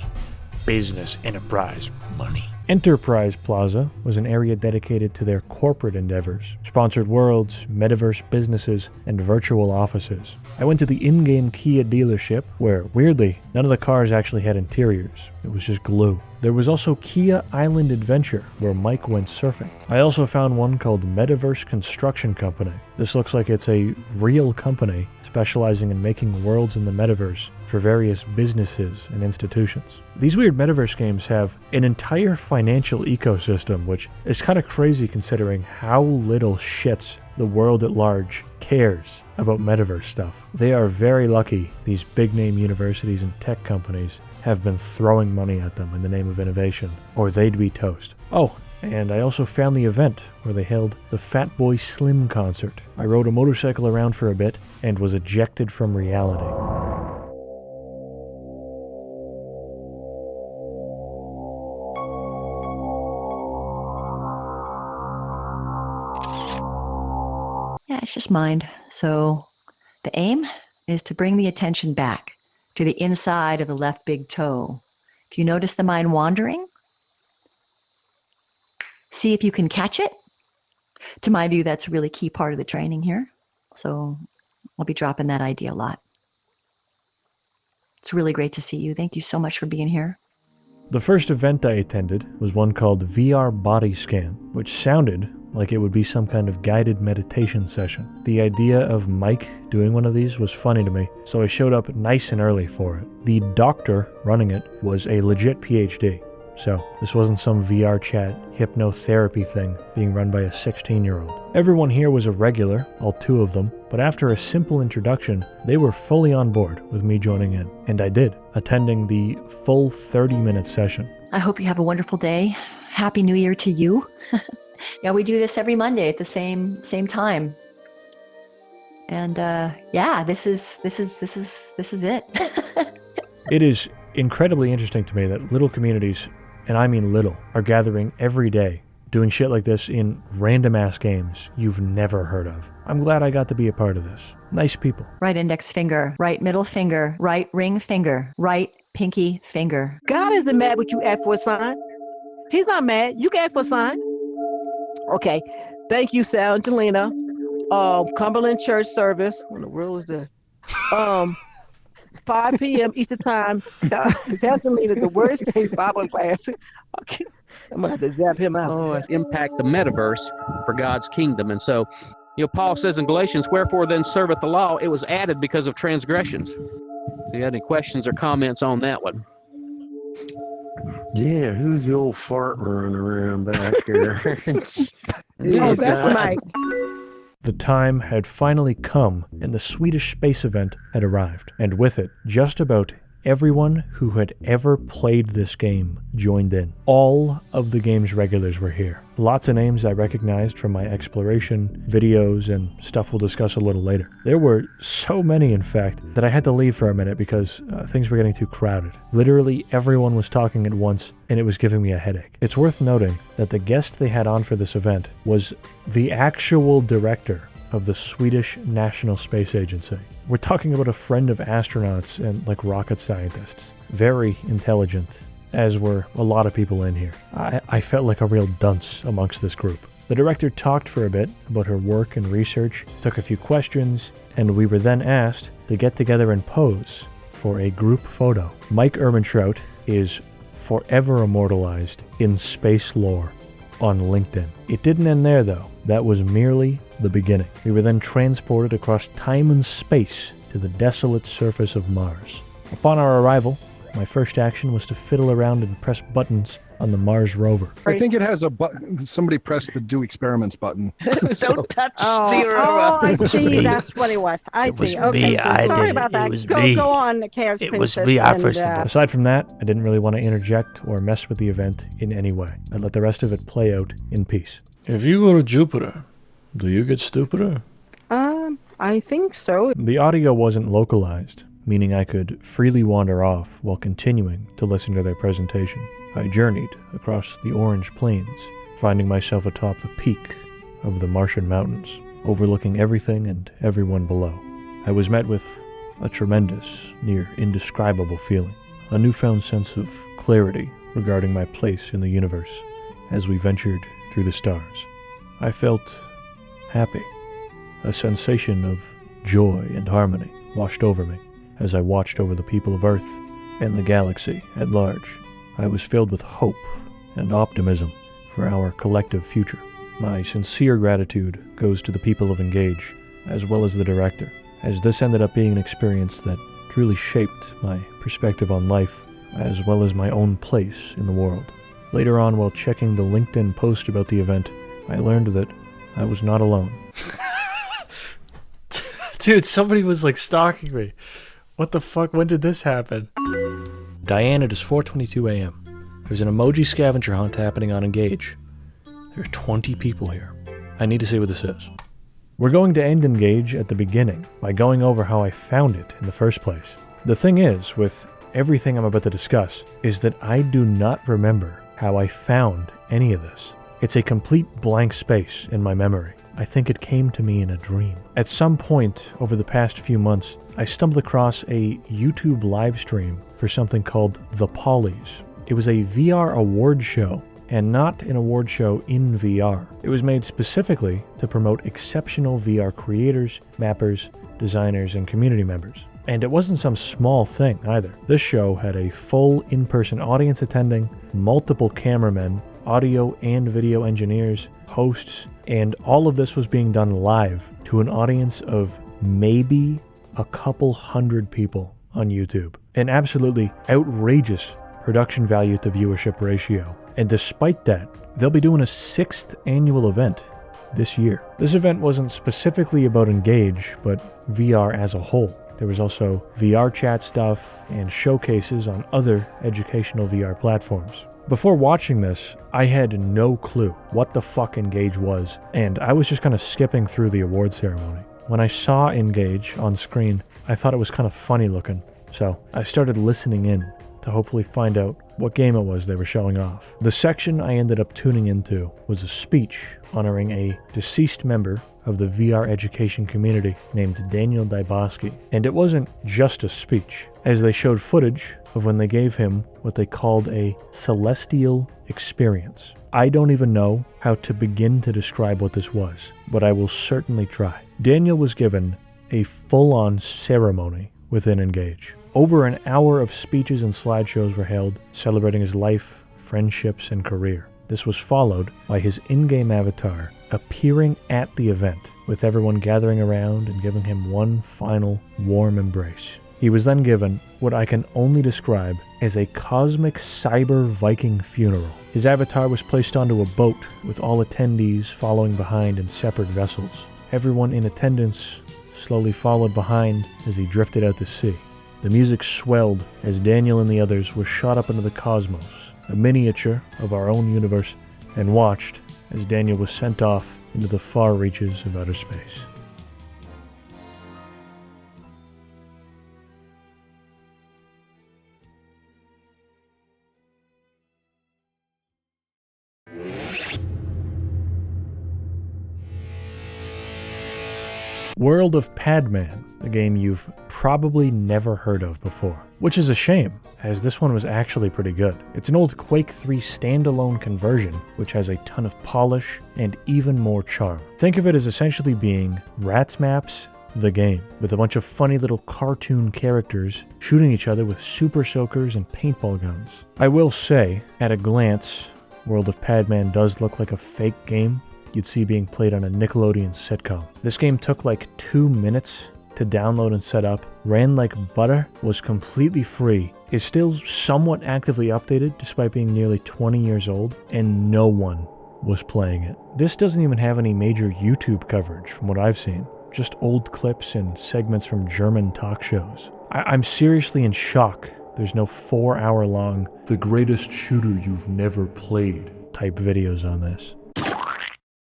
Business, enterprise, money. Enterprise Plaza was an area dedicated to their corporate endeavors, sponsored worlds, metaverse businesses, and virtual offices. I went to the in-game Kia dealership, where, weirdly, none of the cars actually had interiors. It was just glue. There was also Kia Island Adventure, where Mike went surfing. I also found one called Metaverse Construction Company. This looks like it's a real company specializing in making worlds in the metaverse for various businesses and institutions. These weird metaverse games have an entire financial ecosystem, which is kind of crazy considering how little shits the world at large cares about metaverse stuff. They are very lucky these big-name universities and tech companies have been throwing money at them in the name of innovation, or they'd be toast. Oh, and I also found the event where they held the Fatboy Slim concert. I rode a motorcycle around for a bit and was ejected from reality. Yeah, it's just mind. So the aim is to bring the attention back to the inside of the left big toe. If you notice the mind wandering, see if you can catch it. To my view, that's a really key part of the training here. So I'll be dropping that idea a lot. It's really great to see you. Thank you so much for being here. The first event I attended was one called VR Body Scan, which sounded like it would be some kind of guided meditation session. The idea of Mike doing one of these was funny to me, so I showed up nice and early for it. The doctor running it was a legit PhD. so this wasn't some VR chat hypnotherapy thing being run by a 16-year-old. Everyone here was a regular, all 2 of them, but after a simple introduction, they were fully on board with me joining in. And I did, attending the full 30-minute session. I hope you have a wonderful day. Happy New Year to you. Yeah, we do this every Monday at the same time. And yeah, this is it. It is incredibly interesting to me that little communities, and I mean little, are gathering every day, doing shit like this in random-ass games you've never heard of. I'm glad I got to be a part of this. Nice people. Right index finger, right middle finger, right ring finger, right pinky finger. God isn't mad with you ask for a sign. He's not mad. You can ask for a sign. Okay. Thank you, Sal Angelina. Cumberland Church service. What in the world is that? 5 p.m. Eastern Time. Angelina, the worst thing Bible class. Okay. I'm gonna have to zap him out. Impact the metaverse for God's kingdom. And so, Paul says in Galatians, wherefore then serveth the law? It was added because of transgressions. So you had any questions or comments on that one? Yeah, who's the old fart running around back here? Oh, that's Mike. The time had finally come, and the Swedish space event had arrived. And with it, just about everyone who had ever played this game joined in. All of the game's regulars were here. Lots of names I recognized from my exploration videos and stuff we'll discuss a little later. There were so many, in fact, that I had to leave for a minute because things were getting too crowded. Literally everyone was talking at once, and it was giving me a headache. It's worth noting that the guest they had on for this event was the actual director of the Swedish National Space Agency. We're talking about a friend of astronauts and like rocket scientists. Very intelligent, as were a lot of people in here. I felt like a real dunce amongst this group. The director talked for a bit about her work and research, took a few questions, and we were then asked to get together and pose for a group photo. Mike Ehrmantraut is forever immortalized in space lore on LinkedIn. It didn't end there though. That was merely the beginning. We were then transported across time and space to the desolate surface of Mars. Upon our arrival, my first action was to fiddle around and press buttons on the Mars rover. I think it has a button. Somebody pressed the do experiments button. Don't touch the rover. Oh, I see. That's what it was. I see. Okay. Sorry about that. Go on, Chaos Princess. It was me. I first. Aside from that, I didn't really want to interject or mess with the event in any way. I let the rest of it play out in peace. If you go to Jupiter, do you get stupider? I think so. The audio wasn't localized, meaning I could freely wander off while continuing to listen to their presentation. I journeyed across the Orange Plains, finding myself atop the peak of the Martian mountains, overlooking everything and everyone below. I was met with a tremendous, near indescribable feeling, a newfound sense of clarity regarding my place in the universe as we ventured through the stars. I felt happy. A sensation of joy and harmony washed over me as I watched over the people of Earth and the galaxy at large. I was filled with hope and optimism for our collective future. My sincere gratitude goes to the people of Engage, as well as the director, as this ended up being an experience that truly shaped my perspective on life, as well as my own place in the world. Later on, while checking the LinkedIn post about the event, I learned that I was not alone. Dude, somebody was like stalking me. What the fuck? When did this happen? Diane, it is 4:22 a.m. There's an emoji scavenger hunt happening on Engage. There are 20 people here. I need to see what this is. We're going to end Engage at the beginning by going over how I found it in the first place. The thing is, with everything I'm about to discuss, is that I do not remember how I found any of this. It's a complete blank space in my memory. I think it came to me in a dream. At some point over the past few months, I stumbled across a YouTube live stream for something called The Pollies. It was a VR award show, and not an award show in VR. It was made specifically to promote exceptional VR creators, mappers, designers, and community members. And it wasn't some small thing either. This show had a full in-person audience attending, multiple cameramen, audio and video engineers, hosts, and all of this was being done live to an audience of maybe a couple hundred people on YouTube. An absolutely outrageous production value to viewership ratio. And despite that, they'll be doing a 6th annual event this year. This event wasn't specifically about Engage, but VR as a whole. There was also VR chat stuff and showcases on other educational VR platforms. Before watching this, I had no clue what the fuck Engage was, and I was just kind of skipping through the award ceremony. When I saw Engage on screen, I thought it was kind of funny looking, so I started listening in to hopefully find out what game it was they were showing off. The section I ended up tuning into was a speech honoring a deceased member of the VR education community named Daniel Dybowski. And it wasn't just a speech, as they showed footage of when they gave him what they called a celestial experience. I don't even know how to begin to describe what this was, but I will certainly try. Daniel was given a full-on ceremony within Engage. Over an hour of speeches and slideshows were held, celebrating his life, friendships, and career. This was followed by his in-game avatar appearing at the event, with everyone gathering around and giving him one final warm embrace. He was then given what I can only describe as a cosmic cyber Viking funeral. His avatar was placed onto a boat with all attendees following behind in separate vessels. Everyone in attendance slowly followed behind as he drifted out to sea. The music swelled as Daniel and the others were shot up into the cosmos, a miniature of our own universe, and watched as Daniel was sent off into the far reaches of outer space. World of Padman, a game you've probably never heard of before. Which is a shame, as this one was actually pretty good. It's an old Quake 3 standalone conversion, which has a ton of polish and even more charm. Think of it as essentially being Rats Maps, the game, with a bunch of funny little cartoon characters shooting each other with super soakers and paintball guns. I will say, at a glance, World of Padman does look like a fake game you'd see being played on a Nickelodeon sitcom. This game took like 2 minutes to download and set up, ran like butter, was completely free, is still somewhat actively updated despite being nearly 20 years old, and no one was playing it. This doesn't even have any major YouTube coverage from what I've seen, just old clips and segments from German talk shows. I'm seriously in shock there's no 4-hour-long, the greatest shooter you've never played type videos on this.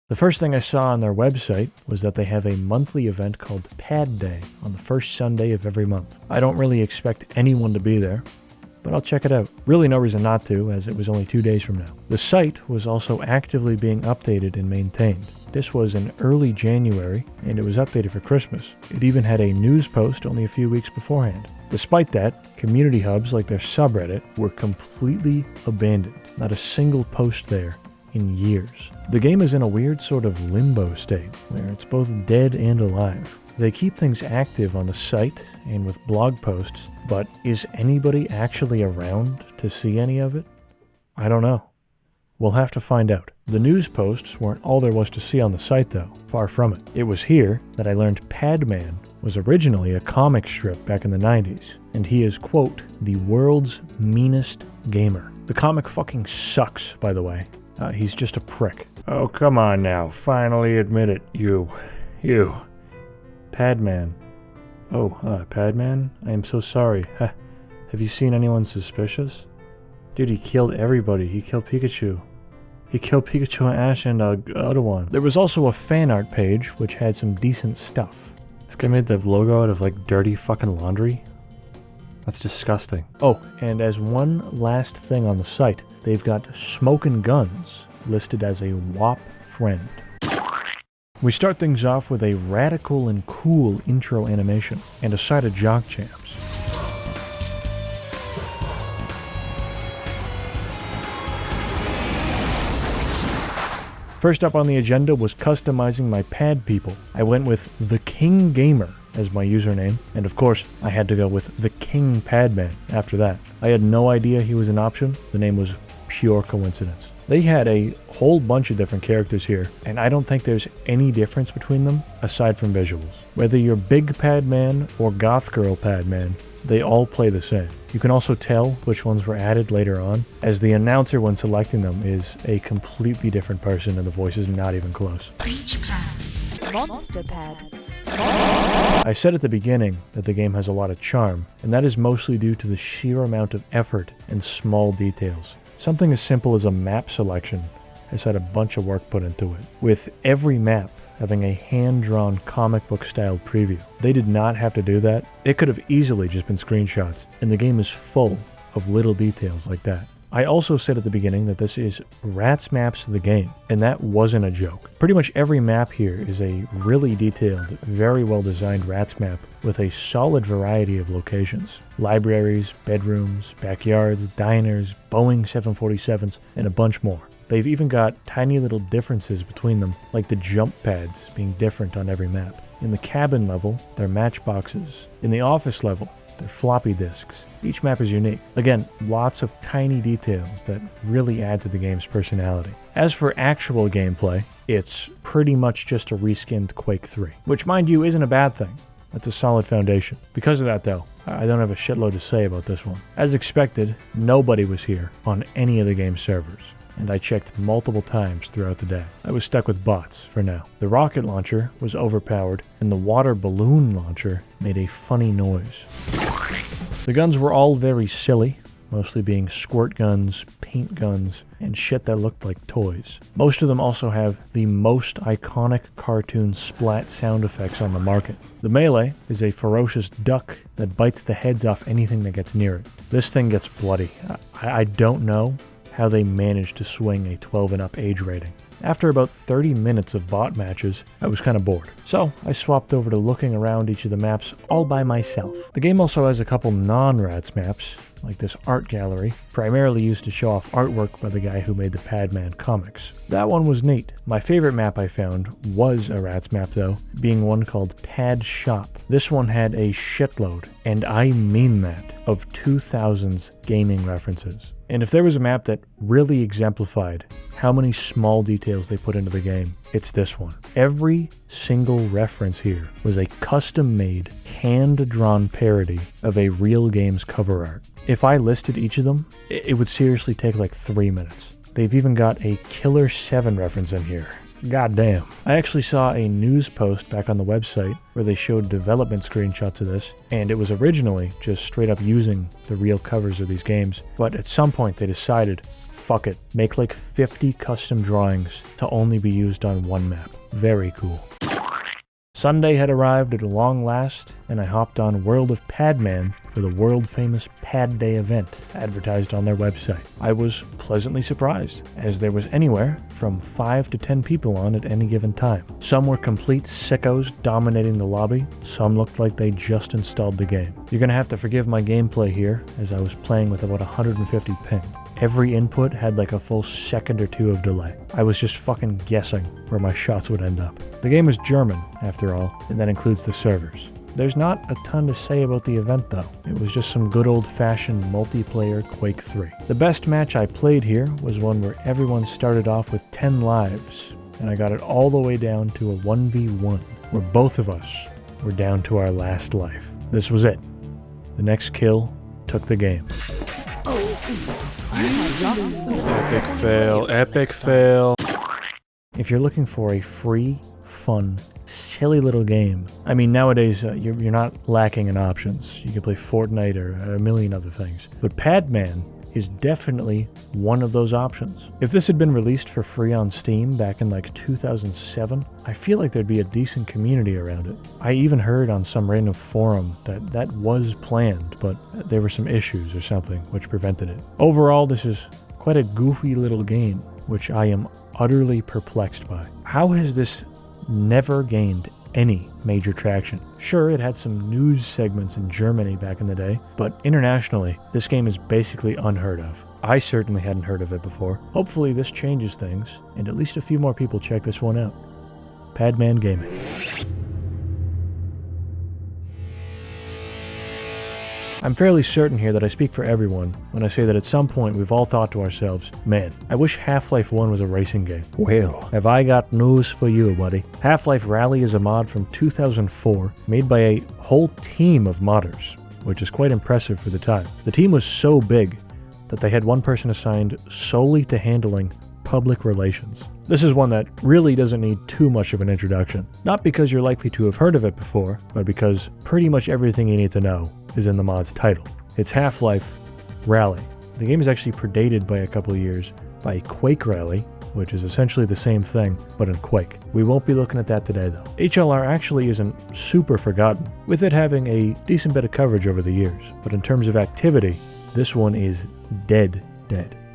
The first thing I saw on their website was that they have a monthly event called Pad Day on the first Sunday of every month. I don't really expect anyone to be there, but I'll check it out. Really no reason not to, as it was only 2 days from now. The site was also actively being updated and maintained. This was in early January, and it was updated for Christmas. It even had a news post only a few weeks beforehand. Despite that, community hubs like their subreddit were completely abandoned. Not a single post there in years. The game is in a weird sort of limbo state, where it's both dead and alive. They keep things active on the site and with blog posts, but is anybody actually around to see any of it? I don't know. We'll have to find out. The news posts weren't all there was to see on the site though, far from it. It was here that I learned Padman was originally a comic strip back in the 90s, and he is, quote, the world's meanest gamer. The comic fucking sucks, by the way. He's just a prick. Oh, come on now. Finally admit it. You. Padman. Oh, Padman? I am so sorry. Have you seen anyone suspicious? Dude, he killed everybody. He killed Pikachu. He killed Pikachu and Ash and other one. There was also a fan art page, which had some decent stuff. This guy made the logo out of, like, dirty fucking laundry. That's disgusting. Oh, and as one last thing on the site, they've got Smokin' Guns listed as a WAP friend. We start things off with a radical and cool intro animation and a side of jock jams. First up on the agenda was customizing my pad people. I went with The King Gamer as my username, and of course, I had to go with The King Padman after that. I had no idea he was an option. The name was pure coincidence. They had a whole bunch of different characters here, and I don't think there's any difference between them aside from visuals. Whether you're Big Padman or Goth Girl Padman, they all play the same. You can also tell which ones were added later on, as the announcer when selecting them is a completely different person and the voice is not even close. Beach Pad. Monster Pad. I said at the beginning that the game has a lot of charm, and that is mostly due to the sheer amount of effort and small details. Something as simple as a map selection has had a bunch of work put into it, with every map having a hand-drawn comic book style preview. They did not have to do that. It could have easily just been screenshots, and the game is full of little details like that. I also said at the beginning that this is Rats Maps the game, and that wasn't a joke. Pretty much every map here is a really detailed, very well designed Rats map with a solid variety of locations. Libraries, bedrooms, backyards, diners, Boeing 747s, and a bunch more. They've even got tiny little differences between them, like the jump pads being different on every map. In the cabin level, they're matchboxes. In the office level, they're floppy disks. Each map is unique. Again, lots of tiny details that really add to the game's personality. As for actual gameplay, it's pretty much just a reskinned Quake 3, which mind you isn't a bad thing. That's a solid foundation. Because of that though, I don't have a shitload to say about this one. As expected, nobody was here on any of the game's servers, and I checked multiple times throughout the day. I was stuck with bots for now. The rocket launcher was overpowered, and the water balloon launcher made a funny noise. The guns were all very silly, mostly being squirt guns, paint guns, and shit that looked like toys. Most of them also have the most iconic cartoon splat sound effects on the market. The melee is a ferocious duck that bites the heads off anything that gets near it. This thing gets bloody. I don't know how they managed to swing a 12 and up age rating. After about 30 minutes of bot matches, I was kind of bored. So I swapped over to looking around each of the maps all by myself. The game also has a couple non-Rats maps, like this art gallery, primarily used to show off artwork by the guy who made the Padman comics. That one was neat. My favorite map I found was a Rats map though, being one called Pad Shop. This one had a shitload, and I mean that, of 2000s gaming references. And if there was a map that really exemplified how many small details they put into the game, it's this one. Every single reference here was a custom-made, hand-drawn parody of a real game's cover art. If I listed each of them, it would seriously take like 3 minutes. They've even got a Killer 7 reference in here. Goddamn. I actually saw a news post back on the website where they showed development screenshots of this, and it was originally just straight up using the real covers of these games, but at some point they decided, fuck it, make like 50 custom drawings to only be used on one map. Very cool. Sunday had arrived at long last, and I hopped on World of Padman for the world-famous Pad Day event advertised on their website. I was pleasantly surprised, as there was anywhere from 5 to 10 people on at any given time. Some were complete sickos dominating the lobby, some looked like they just installed the game. You're gonna have to forgive my gameplay here, as I was playing with about 150 ping. Every input had like a full second or two of delay. I was just fucking guessing where my shots would end up. The game is German, after all, and that includes the servers. There's not a ton to say about the event though. It was just some good old-fashioned multiplayer Quake 3. The best match I played here was one where everyone started off with 10 lives, and I got it all the way down to a 1v1, where both of us were down to our last life. This was it. The next kill took the game. Epic fail, epic fail. If you're looking for a free, fun, silly little game, I mean nowadays you're not lacking in options. You can play Fortnite or a million other things. But Padman is definitely one of those options. If this had been released for free on Steam back in like 2007, I feel like there'd be a decent community around it. I even heard on some random forum that was planned, but there were some issues or something which prevented it. Overall, this is quite a goofy little game, which I am utterly perplexed by. How has this never gained any major traction? Sure, it had some news segments in Germany back in the day, but internationally, this game is basically unheard of. I certainly hadn't heard of it before. Hopefully this changes things, and at least a few more people check this one out. Padman Gaming. I'm fairly certain here that I speak for everyone when I say that at some point we've all thought to ourselves, man, I wish Half-Life 1 was a racing game. Well, have I got news for you, buddy. Half-Life Rally is a mod from 2004 made by a whole team of modders, which is quite impressive for the time. The team was so big that they had one person assigned solely to handling public relations. This is one that really doesn't need too much of an introduction. Not because you're likely to have heard of it before, but because pretty much everything you need to know is in the mod's title. It's Half-Life Rally. The game is actually predated by a couple of years by Quake Rally, which is essentially the same thing, but in Quake. We won't be looking at that today though. HLR actually isn't super forgotten, with it having a decent bit of coverage over the years, but in terms of activity, this one is dead.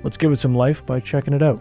Let's give it some life by checking it out.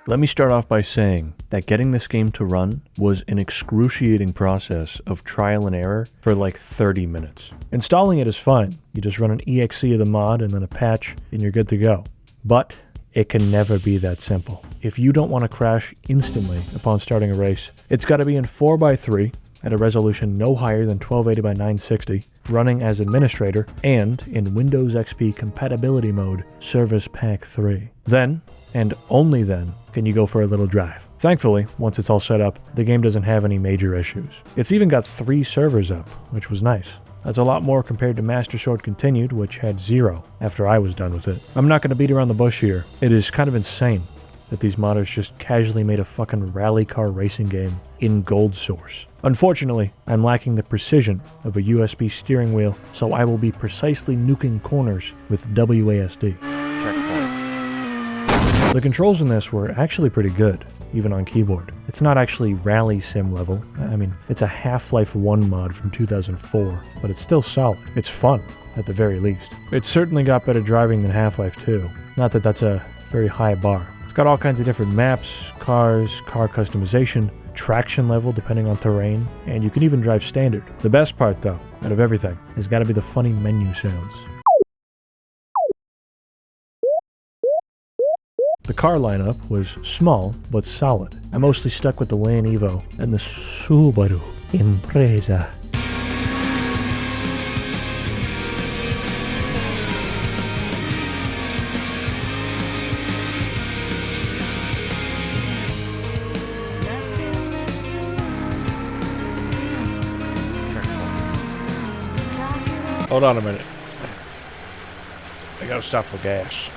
Let me start off by saying that getting this game to run was an excruciating process of trial and error for like 30 minutes. Installing it is fine. You just run an exe of the mod and then a patch and you're good to go. But it can never be that simple. If you don't want to crash instantly upon starting a race, it's got to be in 4:3 at a resolution no higher than 1280 by 960, running as administrator, and in Windows XP compatibility mode, Service Pack 3. Then, and only then, can you go for a little drive. Thankfully, once it's all set up, the game doesn't have any major issues. It's even got 3 servers up, which was nice. That's a lot more compared to Master Sword Continued, which had 0 after I was done with it. I'm not going to beat around the bush here. It is kind of insane that these modders just casually made a fucking rally car racing game in Gold Source. Unfortunately, I'm lacking the precision of a USB steering wheel, so I will be precisely nuking corners with WASD. The controls in this were actually pretty good, even on keyboard. It's not actually rally sim level. I mean, it's a Half-Life 1 mod from 2004, but it's still solid. It's fun, at the very least. It's certainly got better driving than Half-Life 2. Not that that's a very high bar. It's got all kinds of different maps, cars, car customization, traction level depending on terrain, and you can even drive standard. The best part though, out of everything, has got to be the funny menu sounds. The car lineup was small but solid. I mostly stuck with the Land Evo and the Subaru Impreza. Hold on a minute. I gotta stop for gas.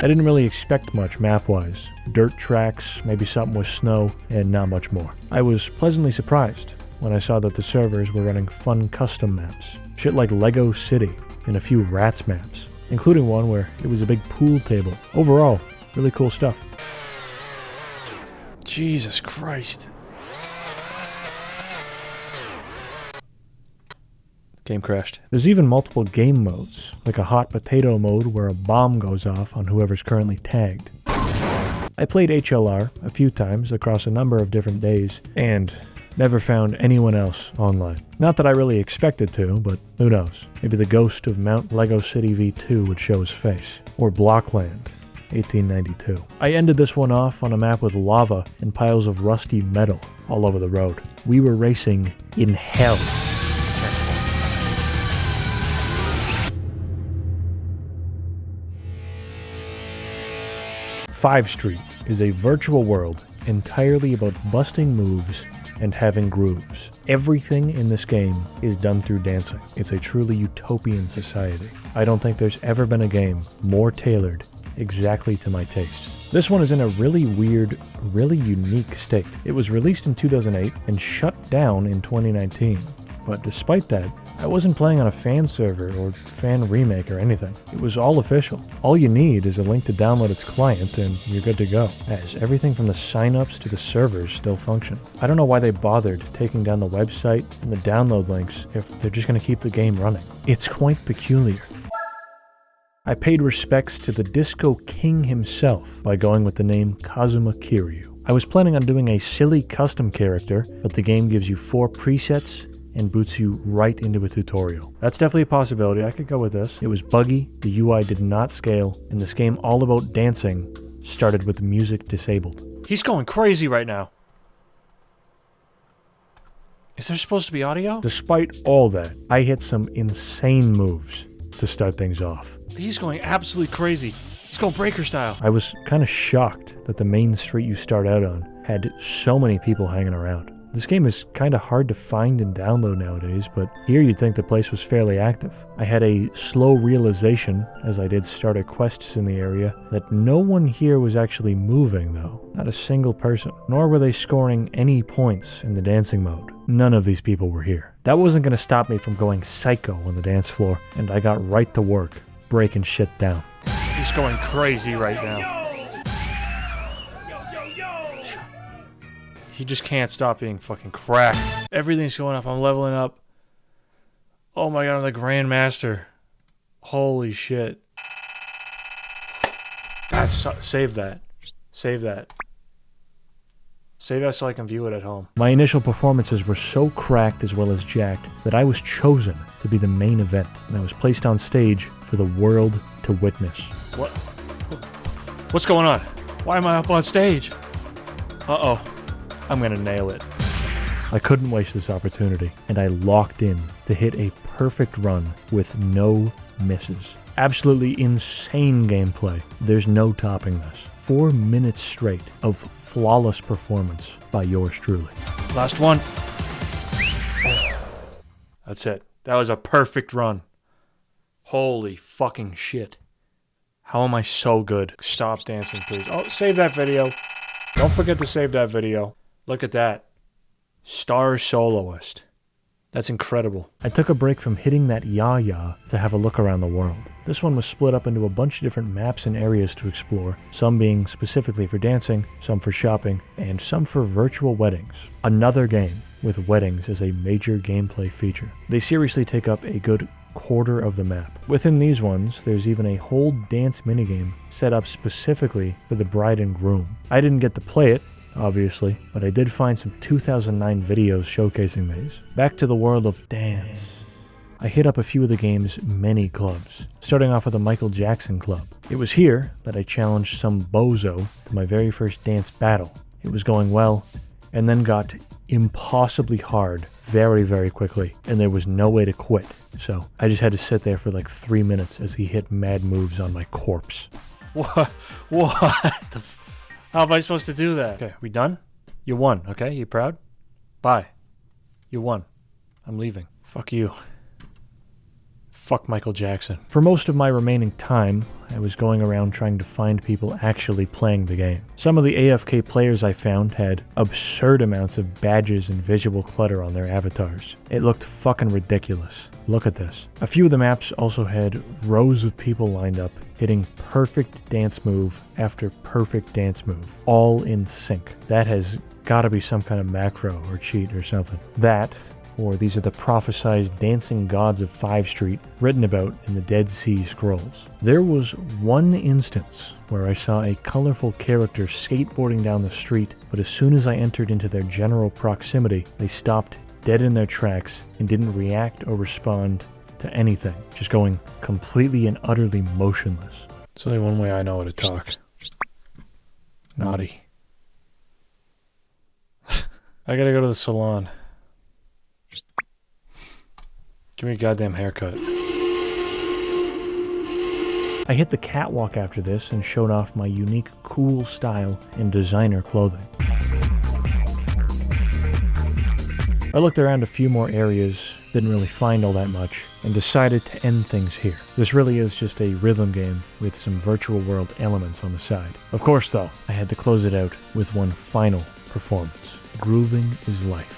I didn't really expect much map-wise. Dirt tracks, maybe something with snow, and not much more. I was pleasantly surprised when I saw that the servers were running fun custom maps. Shit like Lego City and a few Rats maps, including one where it was a big pool table. Overall, really cool stuff. Jesus Christ. Game crashed. There's even multiple game modes, like a hot potato mode where a bomb goes off on whoever's currently tagged. I played HLR a few times across a number of different days, and never found anyone else online. Not that I really expected to, but who knows. Maybe the ghost of Mount Lego City V2 would show his face. Or Blockland, 1892. I ended this one off on a map with lava and piles of rusty metal all over the road. We were racing in hell. 5 Street is a virtual world entirely about busting moves and having grooves. Everything in this game is done through dancing. It's a truly utopian society. I don't think there's ever been a game more tailored exactly to my taste. This one is in a really weird, really unique state. It was released in 2008 and shut down in 2019. But despite that, I wasn't playing on a fan server or fan remake or anything. It was all official. All you need is a link to download its client and you're good to go, as everything from the signups to the servers still function. I don't know why they bothered taking down the website and the download links if they're just going to keep the game running. It's quite peculiar. I paid respects to the Disco King himself by going with the name Kazuma Kiryu. I was planning on doing a silly custom character, but the game gives you 4 presets and boots you right into a tutorial. That's definitely a possibility. I could go with this. It was buggy, the UI did not scale, and this game all about dancing started with the music disabled. He's going crazy right now. Is there supposed to be audio? Despite all that, I hit some insane moves to start things off. He's going absolutely crazy. He's going breaker style. I was kind of shocked that the main street you start out on had so many people hanging around. This game is kind of hard to find and download nowadays, but here you'd think the place was fairly active. I had a slow realization, as I did starter quests in the area, that no one here was actually moving though. Not a single person. Nor were they scoring any points in the dancing mode. None of these people were here. That wasn't going to stop me from going psycho on the dance floor, and I got right to work, breaking shit down. He's going crazy right now. He just can't stop being fucking cracked. Everything's going up. I'm leveling up. Oh my god, I'm the Grandmaster. Holy shit. Save that. Save that. Save that so I can view it at home. My initial performances were so cracked as well as jacked that I was chosen to be the main event, and I was placed on stage for the world to witness. What? What's going on? Why am I up on stage? Uh-oh. I'm gonna nail it. I couldn't waste this opportunity, and I locked in to hit a perfect run with no misses. Absolutely insane gameplay. There's no topping this. 4 minutes straight of flawless performance by yours truly. Last one. That's it. That was a perfect run. Holy fucking shit. How am I so good? Stop dancing, please. Oh, save that video. Don't forget to save that video. Look at that. Star Soloist. That's incredible. I took a break from hitting that yahyah to have a look around the world. This one was split up into a bunch of different maps and areas to explore, some being specifically for dancing, some for shopping, and some for virtual weddings. Another game with weddings as a major gameplay feature. They seriously take up a good quarter of the map. Within these ones, there's even a whole dance minigame set up specifically for the bride and groom. I didn't get to play it, obviously, but I did find some 2009 videos showcasing these. Back to the world of dance. I hit up a few of the game's many clubs, starting off with a Michael Jackson club. It was here that I challenged some bozo to my very first dance battle. It was going well, and then got impossibly hard very, very quickly, and there was no way to quit. So I just had to sit there for like 3 minutes as he hit mad moves on my corpse. What? What? How am I supposed to do that? Okay, we done? You won, okay? You proud? Bye. You won. I'm leaving. Fuck you. Fuck Michael Jackson. For most of my remaining time, I was going around trying to find people actually playing the game. Some of the AFK players I found had absurd amounts of badges and visual clutter on their avatars. It looked fucking ridiculous. Look at this. A few of the maps also had rows of people lined up, hitting perfect dance move after perfect dance move, all in sync. That has gotta be some kind of macro or cheat or something. That, or these are the prophesized dancing gods of 5 Street written about in the Dead Sea Scrolls. There was one instance where I saw a colorful character skateboarding down the street, but as soon as I entered into their general proximity, they stopped dead in their tracks and didn't react or respond to anything, just going completely and utterly motionless. There's only one way I know how to talk. Naughty. I gotta go to the salon. Give me a goddamn haircut. I hit the catwalk after this and showed off my unique, cool style and designer clothing. I looked around a few more areas, didn't really find all that much, and decided to end things here. This really is just a rhythm game with some virtual world elements on the side. Of course though, I had to close it out with one final performance. Grooving is life.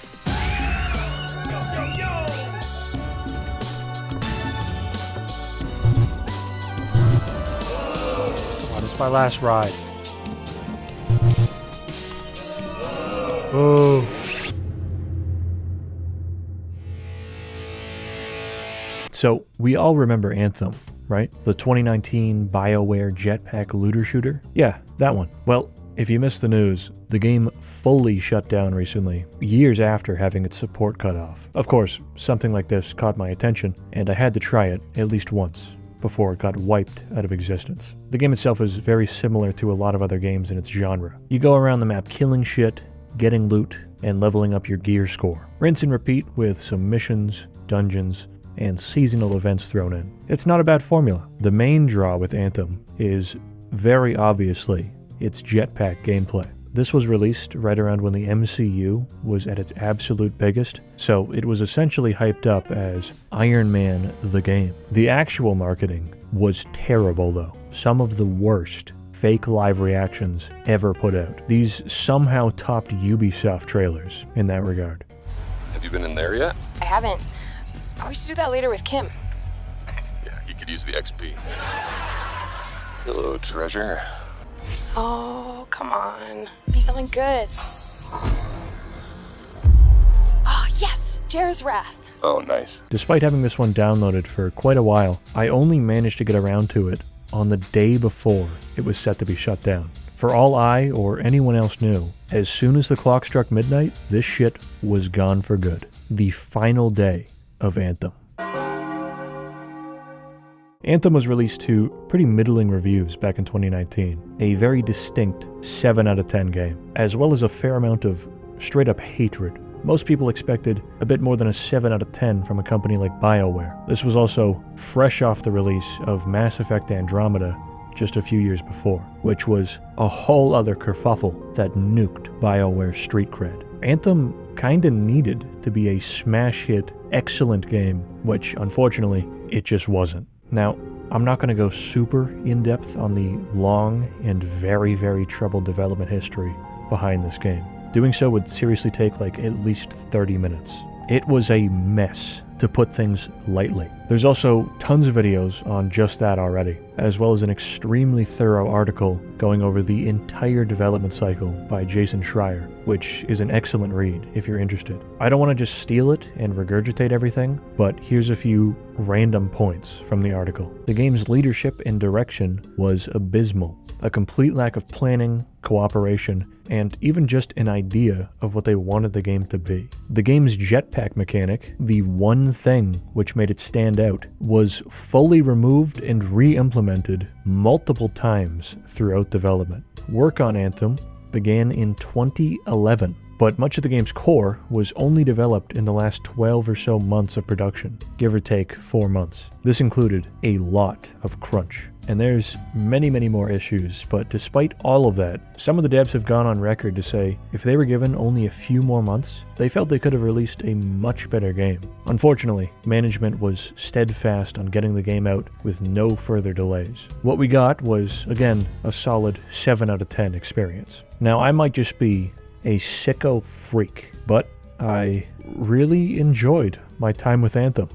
It's my last ride. Oh. So, we all remember Anthem, right? The 2019 BioWare jetpack looter shooter? Yeah, that one. Well, if you missed the news, the game fully shut down recently, years after having its support cut off. Of course, something like this caught my attention, and I had to try it at least once before it got wiped out of existence. The game itself is very similar to a lot of other games in its genre. You go around the map killing shit, getting loot, and leveling up your gear score. Rinse and repeat with some missions, dungeons, and seasonal events thrown in. It's not a bad formula. The main draw with Anthem is very obviously its jetpack gameplay. This was released right around when the MCU was at its absolute biggest, so it was essentially hyped up as Iron Man the game. The actual marketing was terrible though. Some of the worst fake live reactions ever put out. These somehow topped Ubisoft trailers in that regard. Have you been in there yet? I haven't. Oh, we should do that later with Kim. Yeah, you could use the XP. Hello, treasure. Oh, come on. Be something good. Oh, yes! Jer's Wrath. Oh, nice. Despite having this one downloaded for quite a while, I only managed to get around to it on the day before it was set to be shut down. For all I or anyone else knew, as soon as the clock struck midnight, this shit was gone for good. The final day of Anthem. Anthem was released to pretty middling reviews back in 2019, a very distinct 7 out of 10 game, as well as a fair amount of straight-up hatred. Most people expected a bit more than a 7 out of 10 from a company like BioWare. This was also fresh off the release of Mass Effect Andromeda just a few years before, which was a whole other kerfuffle that nuked BioWare's street cred. Anthem kinda needed to be a smash hit, excellent game, which unfortunately, it just wasn't. Now, I'm not going to go super in-depth on the long and very, very troubled development history behind this game. Doing so would seriously take like at least 30 minutes. It was a mess, to put things lightly. There's also tons of videos on just that already, as well as an extremely thorough article going over the entire development cycle by Jason Schreier, which is an excellent read if you're interested. I don't want to just steal it and regurgitate everything, but here's a few random points from the article. The game's leadership and direction was abysmal. A complete lack of planning, cooperation, and even just an idea of what they wanted the game to be. The game's jetpack mechanic, the one thing which made it stand out, was fully removed and re-implemented multiple times throughout development. Work on Anthem began in 2011, but much of the game's core was only developed in the last 12 or so months of production, give or take 4 months. This included a lot of crunch. And there's many, many more issues, but despite all of that, some of the devs have gone on record to say if they were given only a few more months, they felt they could have released a much better game. Unfortunately, management was steadfast on getting the game out with no further delays. What we got was, again, a solid 7 out of 10 experience. Now, I might just be a sicko freak, but I really enjoyed my time with Anthem.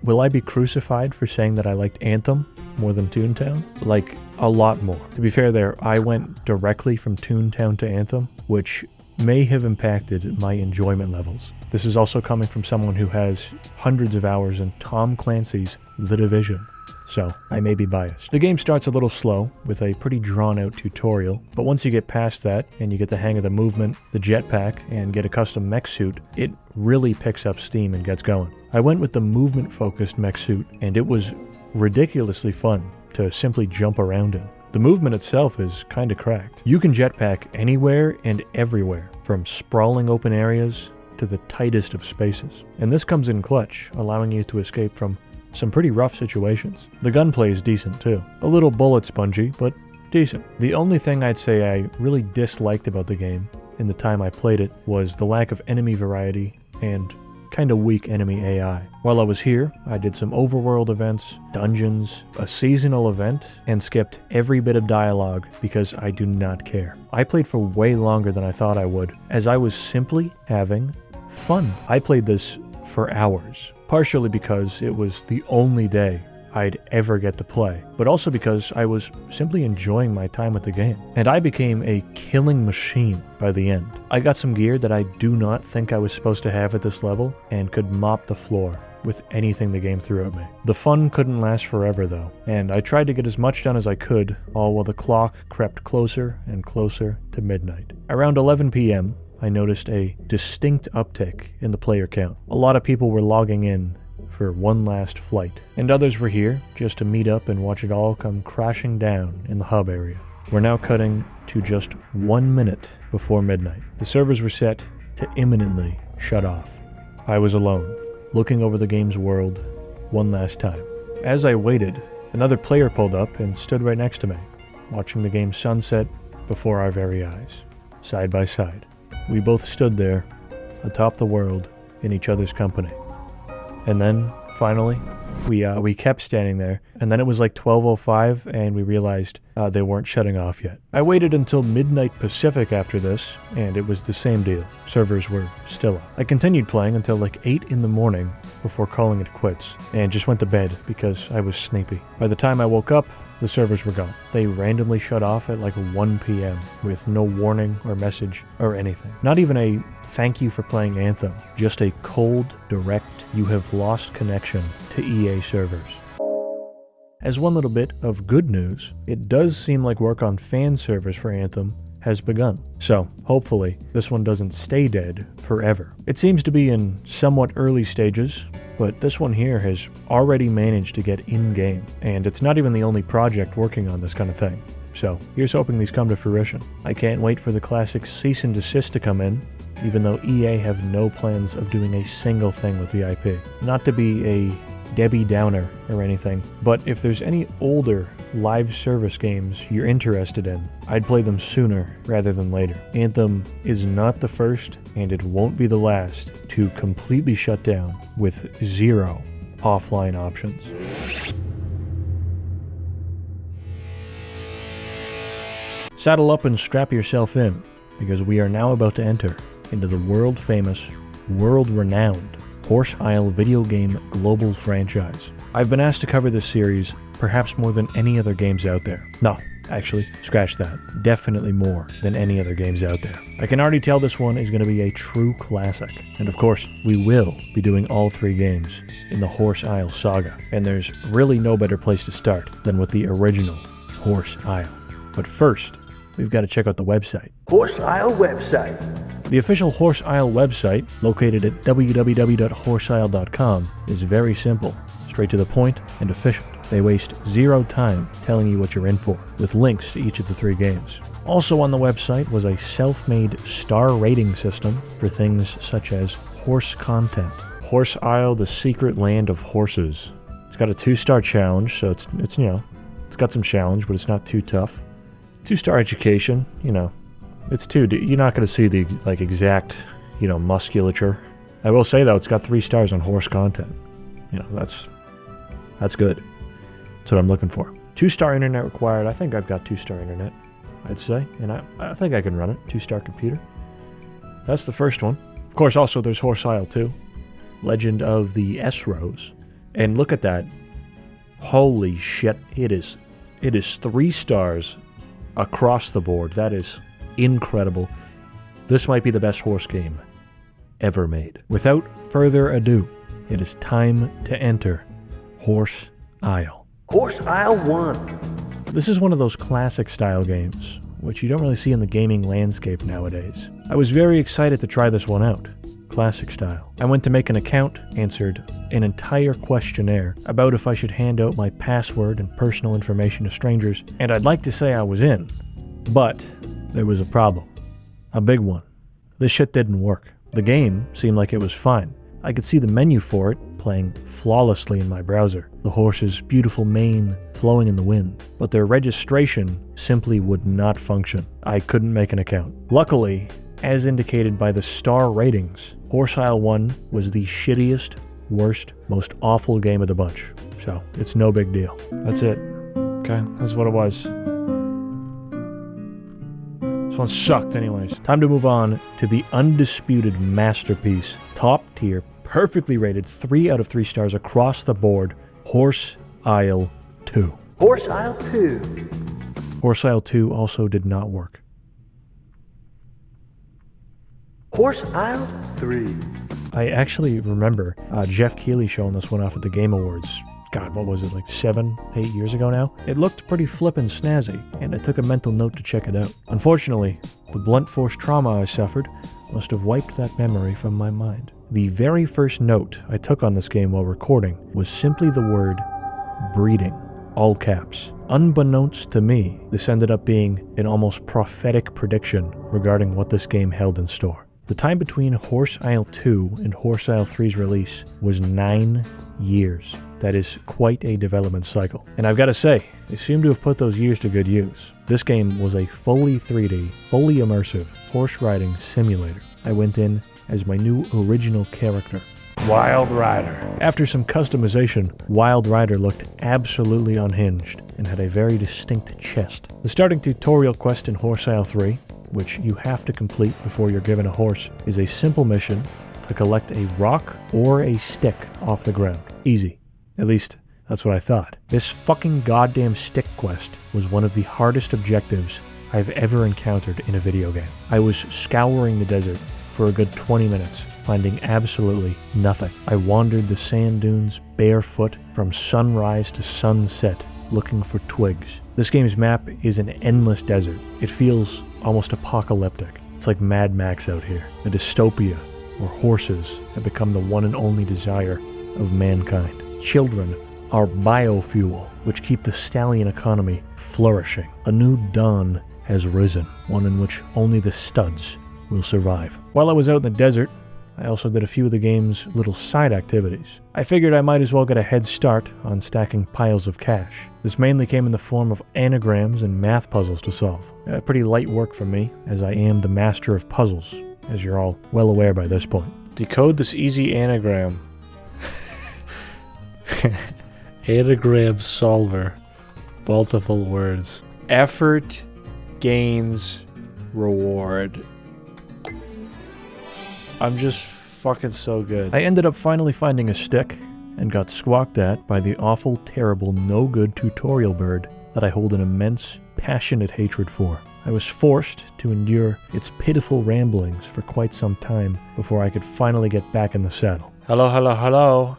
Will I be crucified for saying that I liked Anthem more than Toontown? Like, a lot more. To be fair there, I went directly from Toontown to Anthem, which may have impacted my enjoyment levels. This is also coming from someone who has hundreds of hours in Tom Clancy's The Division, so I may be biased. The game starts a little slow, with a pretty drawn-out tutorial, but once you get past that, and you get the hang of the movement, the jetpack, and get a custom mech suit, it really picks up steam and gets going. I went with the movement-focused mech suit, and it was ridiculously fun to simply jump around in. The movement itself is kinda cracked. You can jetpack anywhere and everywhere, from sprawling open areas to the tightest of spaces. And this comes in clutch, allowing you to escape from some pretty rough situations. The gunplay is decent too. A little bullet spongy, but decent. The only thing I'd say I really disliked about the game in the time I played it was the lack of enemy variety and kinda weak enemy AI. While I was here, I did some overworld events, dungeons, a seasonal event, and skipped every bit of dialogue because I do not care. I played for way longer than I thought I would, as I was simply having fun. I played this for hours, partially because it was the only day I'd ever get to play, but also because I was simply enjoying my time with the game. And I became a killing machine by the end. I got some gear that I do not think I was supposed to have at this level, and could mop the floor with anything the game threw at me. The fun couldn't last forever though, and I tried to get as much done as I could, all while the clock crept closer and closer to midnight. Around 11 p.m., I noticed a distinct uptick in the player count. A lot of people were logging in for one last flight, and others were here just to meet up and watch it all come crashing down in the hub area. We're now cutting to just 1 minute before midnight. The servers were set to imminently shut off. I was alone, looking over the game's world one last time. As I waited, another player pulled up and stood right next to me, watching the game sunset before our very eyes, side by side. We both stood there, atop the world, in each other's company. And then, finally, we kept standing there, and then it was like 12:05, and we realized they weren't shutting off yet. I waited until midnight Pacific after this, and it was the same deal. Servers were still up. I continued playing until like 8 in the morning before calling it quits, and just went to bed because I was sleepy. By the time I woke up, the servers were gone. They randomly shut off at like 1 p.m. with no warning or message or anything. Not even a thank you for playing Anthem, just a cold, direct, you have lost connection to EA servers. As one little bit of good news, it does seem like work on fan servers for Anthem has begun. So, hopefully, this one doesn't stay dead forever. It seems to be in somewhat early stages, but this one here has already managed to get in-game, and it's not even the only project working on this kind of thing. So, here's hoping these come to fruition. I can't wait for the classic cease and desist to come in, even though EA have no plans of doing a single thing with the IP. Not to be a Debbie Downer or anything, but if there's any older live service games you're interested in, I'd play them sooner rather than later. Anthem is not the first, and it won't be the last, to completely shut down with 0 offline options. Saddle up and strap yourself in, because we are now about to enter into the world-famous, world-renowned Horse Isle video game global franchise. I've been asked to cover this series perhaps more than any other games out there. No, actually, scratch that. Definitely more than any other games out there. I can already tell this one is going to be a true classic. And of course, we will be doing all 3 games in the Horse Isle saga. And there's really no better place to start than with the original Horse Isle. But first, we've got to check out the website. Horse Isle website. The official Horse Isle website, located at www.horseisle.com, is very simple, straight to the point, and efficient. They waste 0 time telling you what you're in for, with links to each of the 3 games. Also on the website was a self-made star rating system for things such as horse content. Horse Isle, the secret land of horses. It's got a 2-star challenge, so it's it's got some challenge, but it's not too tough. 2-star education, it's 2. You're not going to see the exact, musculature. I will say though, it's got 3 stars on horse content. That's good. That's what I'm looking for. 2-star internet required. I think I've got 2-star internet, I'd say, and I think I can run it. 2-star computer. That's the first one. Of course, also there's Horse Isle 2, Legend of the S-Rose, and look at that. Holy shit! It is 3 stars across the board. That is incredible. This might be the best horse game ever made. Without further ado, it is time to enter Horse Isle. Horse Isle 1. This is one of those classic style games, which you don't really see in the gaming landscape nowadays. I was very excited to try this one out. Classic style. I went to make an account, answered an entire questionnaire about if I should hand out my password and personal information to strangers, and I'd like to say I was in, but there was a problem. A big one. This shit didn't work. The game seemed like it was fine. I could see the menu for it playing flawlessly in my browser, the horse's beautiful mane flowing in the wind, but their registration simply would not function. I couldn't make an account. Luckily, as indicated by the star ratings, Horse Isle 1 was the shittiest, worst, most awful game of the bunch. So, it's no big deal. That's it. Okay, that's what it was. This one sucked anyways. Time to move on to the undisputed masterpiece, top tier, perfectly rated 3 out of 3 stars across the board, Horse Isle 2. Horse Isle 2. Horse Isle 2 also did not work. Horse Isle 3. I actually remember Jeff Keighley showing this one off at the Game Awards. God, what was it, like 7, 8 years ago now? It looked pretty flippin' snazzy, and I took a mental note to check it out. Unfortunately, the blunt force trauma I suffered must have wiped that memory from my mind. The very first note I took on this game while recording was simply the word breeding. all caps. Unbeknownst to me, this ended up being an almost prophetic prediction regarding what this game held in store. The time between Horse Isle 2 and Horse Isle 3's release was 9 years. That is quite a development cycle. And I've got to say, they seem to have put those years to good use. This game was a fully 3D, fully immersive horse riding simulator. I went in as my new original character, Wild Rider. After some customization, Wild Rider looked absolutely unhinged and had a very distinct chest. The starting tutorial quest in Horse Isle 3, which you have to complete before you're given a horse, is a simple mission to collect a rock or a stick off the ground. Easy. At least, that's what I thought. This fucking goddamn stick quest was one of the hardest objectives I've ever encountered in a video game. I was scouring the desert for a good 20 minutes, finding absolutely nothing. I wandered the sand dunes barefoot from sunrise to sunset, looking for twigs. This game's map is an endless desert. It feels almost apocalyptic. It's like Mad Max out here, a dystopia where horses have become the one and only desire of mankind. Children are biofuel, which keep the stallion economy flourishing. A new dawn has risen, one in which only the studs will survive. While I was out in the desert, I also did a few of the game's little side activities. I figured I might as well get a head start on stacking piles of cash. This mainly came in the form of anagrams and math puzzles to solve. Pretty light work for me, as I am the master of puzzles, as you're all well aware by this point. Decode this easy anagram. Anagram solver. Multiple words. Effort gains reward. I'm just fucking so good. I ended up finally finding a stick and got squawked at by the awful, terrible, no good tutorial bird that I hold an immense, passionate hatred for. I was forced to endure its pitiful ramblings for quite some time before I could finally get back in the saddle. Hello, hello, hello.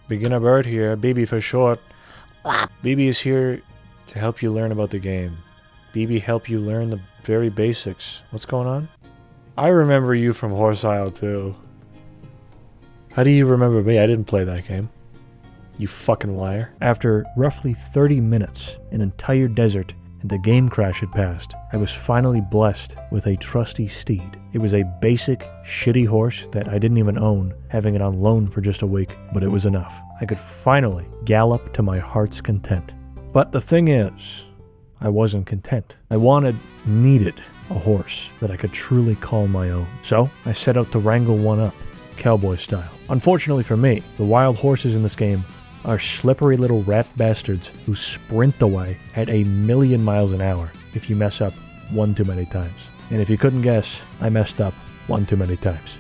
Beginner bird here, BB for short. BB is here to help you learn about the game. BB help you learn the very basics. What's going on? I remember you from Horse Isle 2. How do you remember me? I didn't play that game. You fucking liar. After roughly 30 minutes, an entire desert, and a game crash had passed, I was finally blessed with a trusty steed. It was a basic, shitty horse that I didn't even own, having it on loan for just a week, but it was enough. I could finally gallop to my heart's content. But the thing is, I wasn't content. I needed a horse that I could truly call my own. So I set out to wrangle one up, cowboy style. Unfortunately for me, the wild horses in this game are slippery little rat bastards who sprint away at 1,000,000 miles an hour if you mess up one too many times. And if you couldn't guess, I messed up one too many times.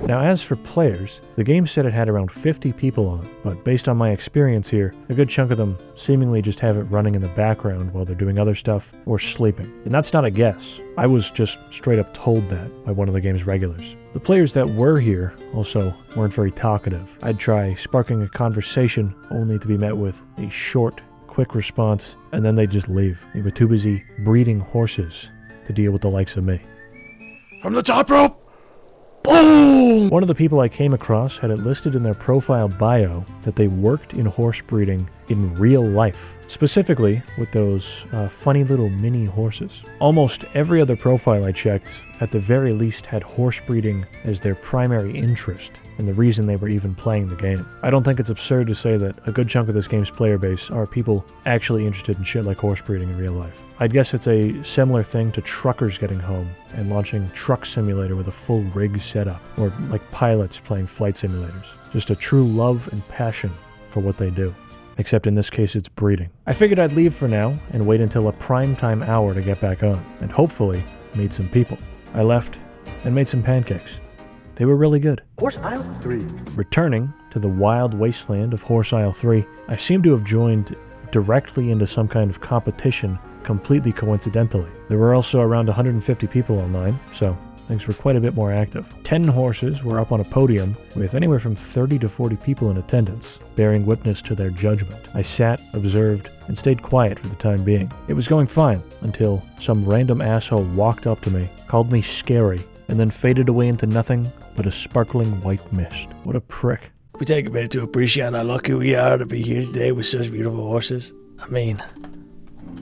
Now, as for players, the game said it had around 50 people on, but based on my experience here, a good chunk of them seemingly just have it running in the background while they're doing other stuff or sleeping. And that's not a guess. I was just straight up told that by one of the game's regulars. The players that were here also weren't very talkative. I'd try sparking a conversation only to be met with a short, quick response, and then they'd just leave. They were too busy breeding horses to deal with the likes of me. From the top rope! Boom! One of the people I came across had it listed in their profile bio that they worked in horse breeding in real life, specifically with those funny little mini horses. Almost every other profile I checked, at the very least, had horse breeding as their primary interest and the reason they were even playing the game. I don't think it's absurd to say that a good chunk of this game's player base are people actually interested in shit like horse breeding in real life. I'd guess it's a similar thing to truckers getting home and launching Truck Simulator with a full rig setup, or like pilots playing flight simulators. Just a true love and passion for what they do. Except in this case it's breeding. I figured I'd leave for now and wait until a primetime hour to get back on, and hopefully meet some people. I left and made some pancakes. They were really good. Horse Isle 3. Returning to the wild wasteland of Horse Isle 3, I seem to have joined directly into some kind of competition completely coincidentally. There were also around 150 people online, so things were quite a bit more active. 10 horses were up on a podium with anywhere from 30 to 40 people in attendance, bearing witness to their judgment. I sat, observed, and stayed quiet for the time being. It was going fine until some random asshole walked up to me, called me scary, and then faded away into nothing but a sparkling white mist. What a prick. We take a minute to appreciate how lucky we are to be here today with such beautiful horses. I mean,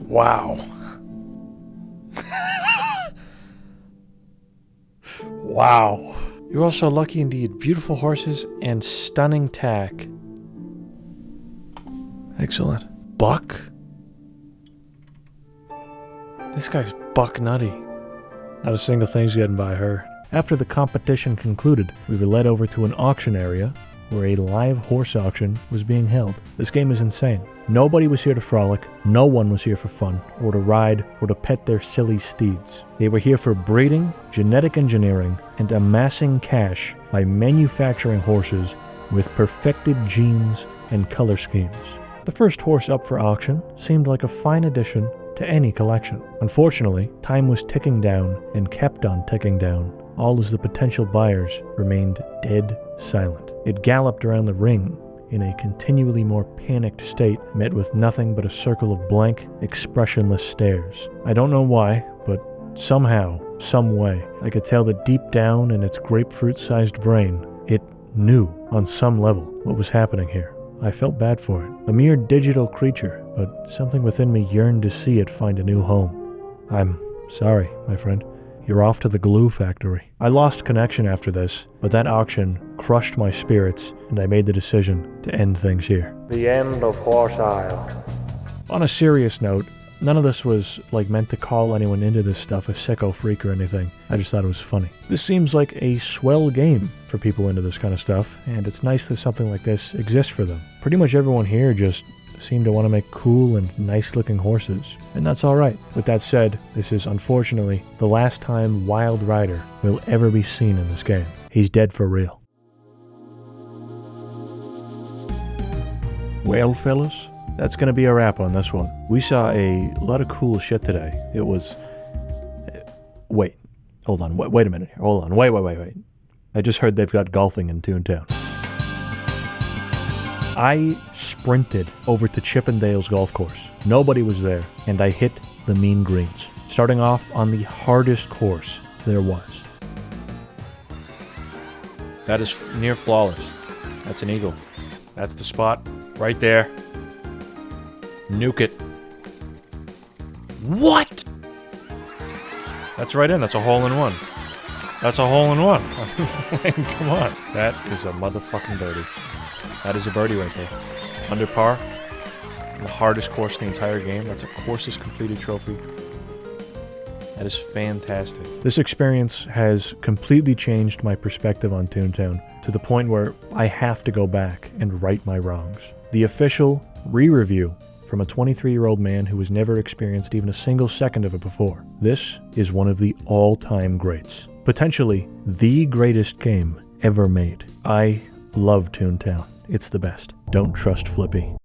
wow. Wow. You're all so lucky indeed. Beautiful horses and stunning tack. Excellent. Buck? This guy's buck nutty. Not a single thing's getting by her. After the competition concluded, we were led over to an auction area where a live horse auction was being held. This game is insane. Nobody was here to frolic, no one was here for fun, or to ride, or to pet their silly steeds. They were here for breeding, genetic engineering, and amassing cash by manufacturing horses with perfected genes and color schemes. The first horse up for auction seemed like a fine addition to any collection. Unfortunately, time was ticking down and kept on ticking down, all as the potential buyers remained dead silent. It galloped around the ring in a continually more panicked state, met with nothing but a circle of blank, expressionless stares. I don't know why, but somehow, some way, I could tell that deep down in its grapefruit-sized brain, it knew on some level what was happening here. I felt bad for it. A mere digital creature, but something within me yearned to see it find a new home. I'm sorry, my friend. You're off to the glue factory. I lost connection after this, but that auction crushed my spirits, and I made the decision to end things here. The end of Horse Isle. On a serious note, none of this was meant to call anyone into this stuff a sicko freak or anything. I just thought it was funny. This seems like a swell game for people into this kind of stuff, and it's nice that something like this exists for them. Pretty much everyone here just seem to want to make cool and nice-looking horses, and that's alright. With that said, this is unfortunately the last time Wild Rider will ever be seen in this game. He's dead for real. Well, fellas, that's going to be a wrap on this one. We saw a lot of cool shit today. It was... Wait. Hold on. Wait a minute here. Hold on. Wait. I just heard they've got golfing in Toontown. I sprinted over to Chippendale's golf course. Nobody was there, and I hit the mean greens, starting off on the hardest course there was. That is near flawless. That's an eagle. That's the spot right there. Nuke it. What? That's right in. That's a hole-in-one. That's a hole-in-one. Come on. That is a motherfucking birdie. That is a birdie right there. Under par. The hardest course in the entire game. That's a courses completed trophy. That is fantastic. This experience has completely changed my perspective on Toontown to the point where I have to go back and right my wrongs. The official re-review from a 23-year-old man who has never experienced even a single second of it before. This is one of the all-time greats. Potentially the greatest game ever made. I love Toontown. It's the best. Don't trust Flippy.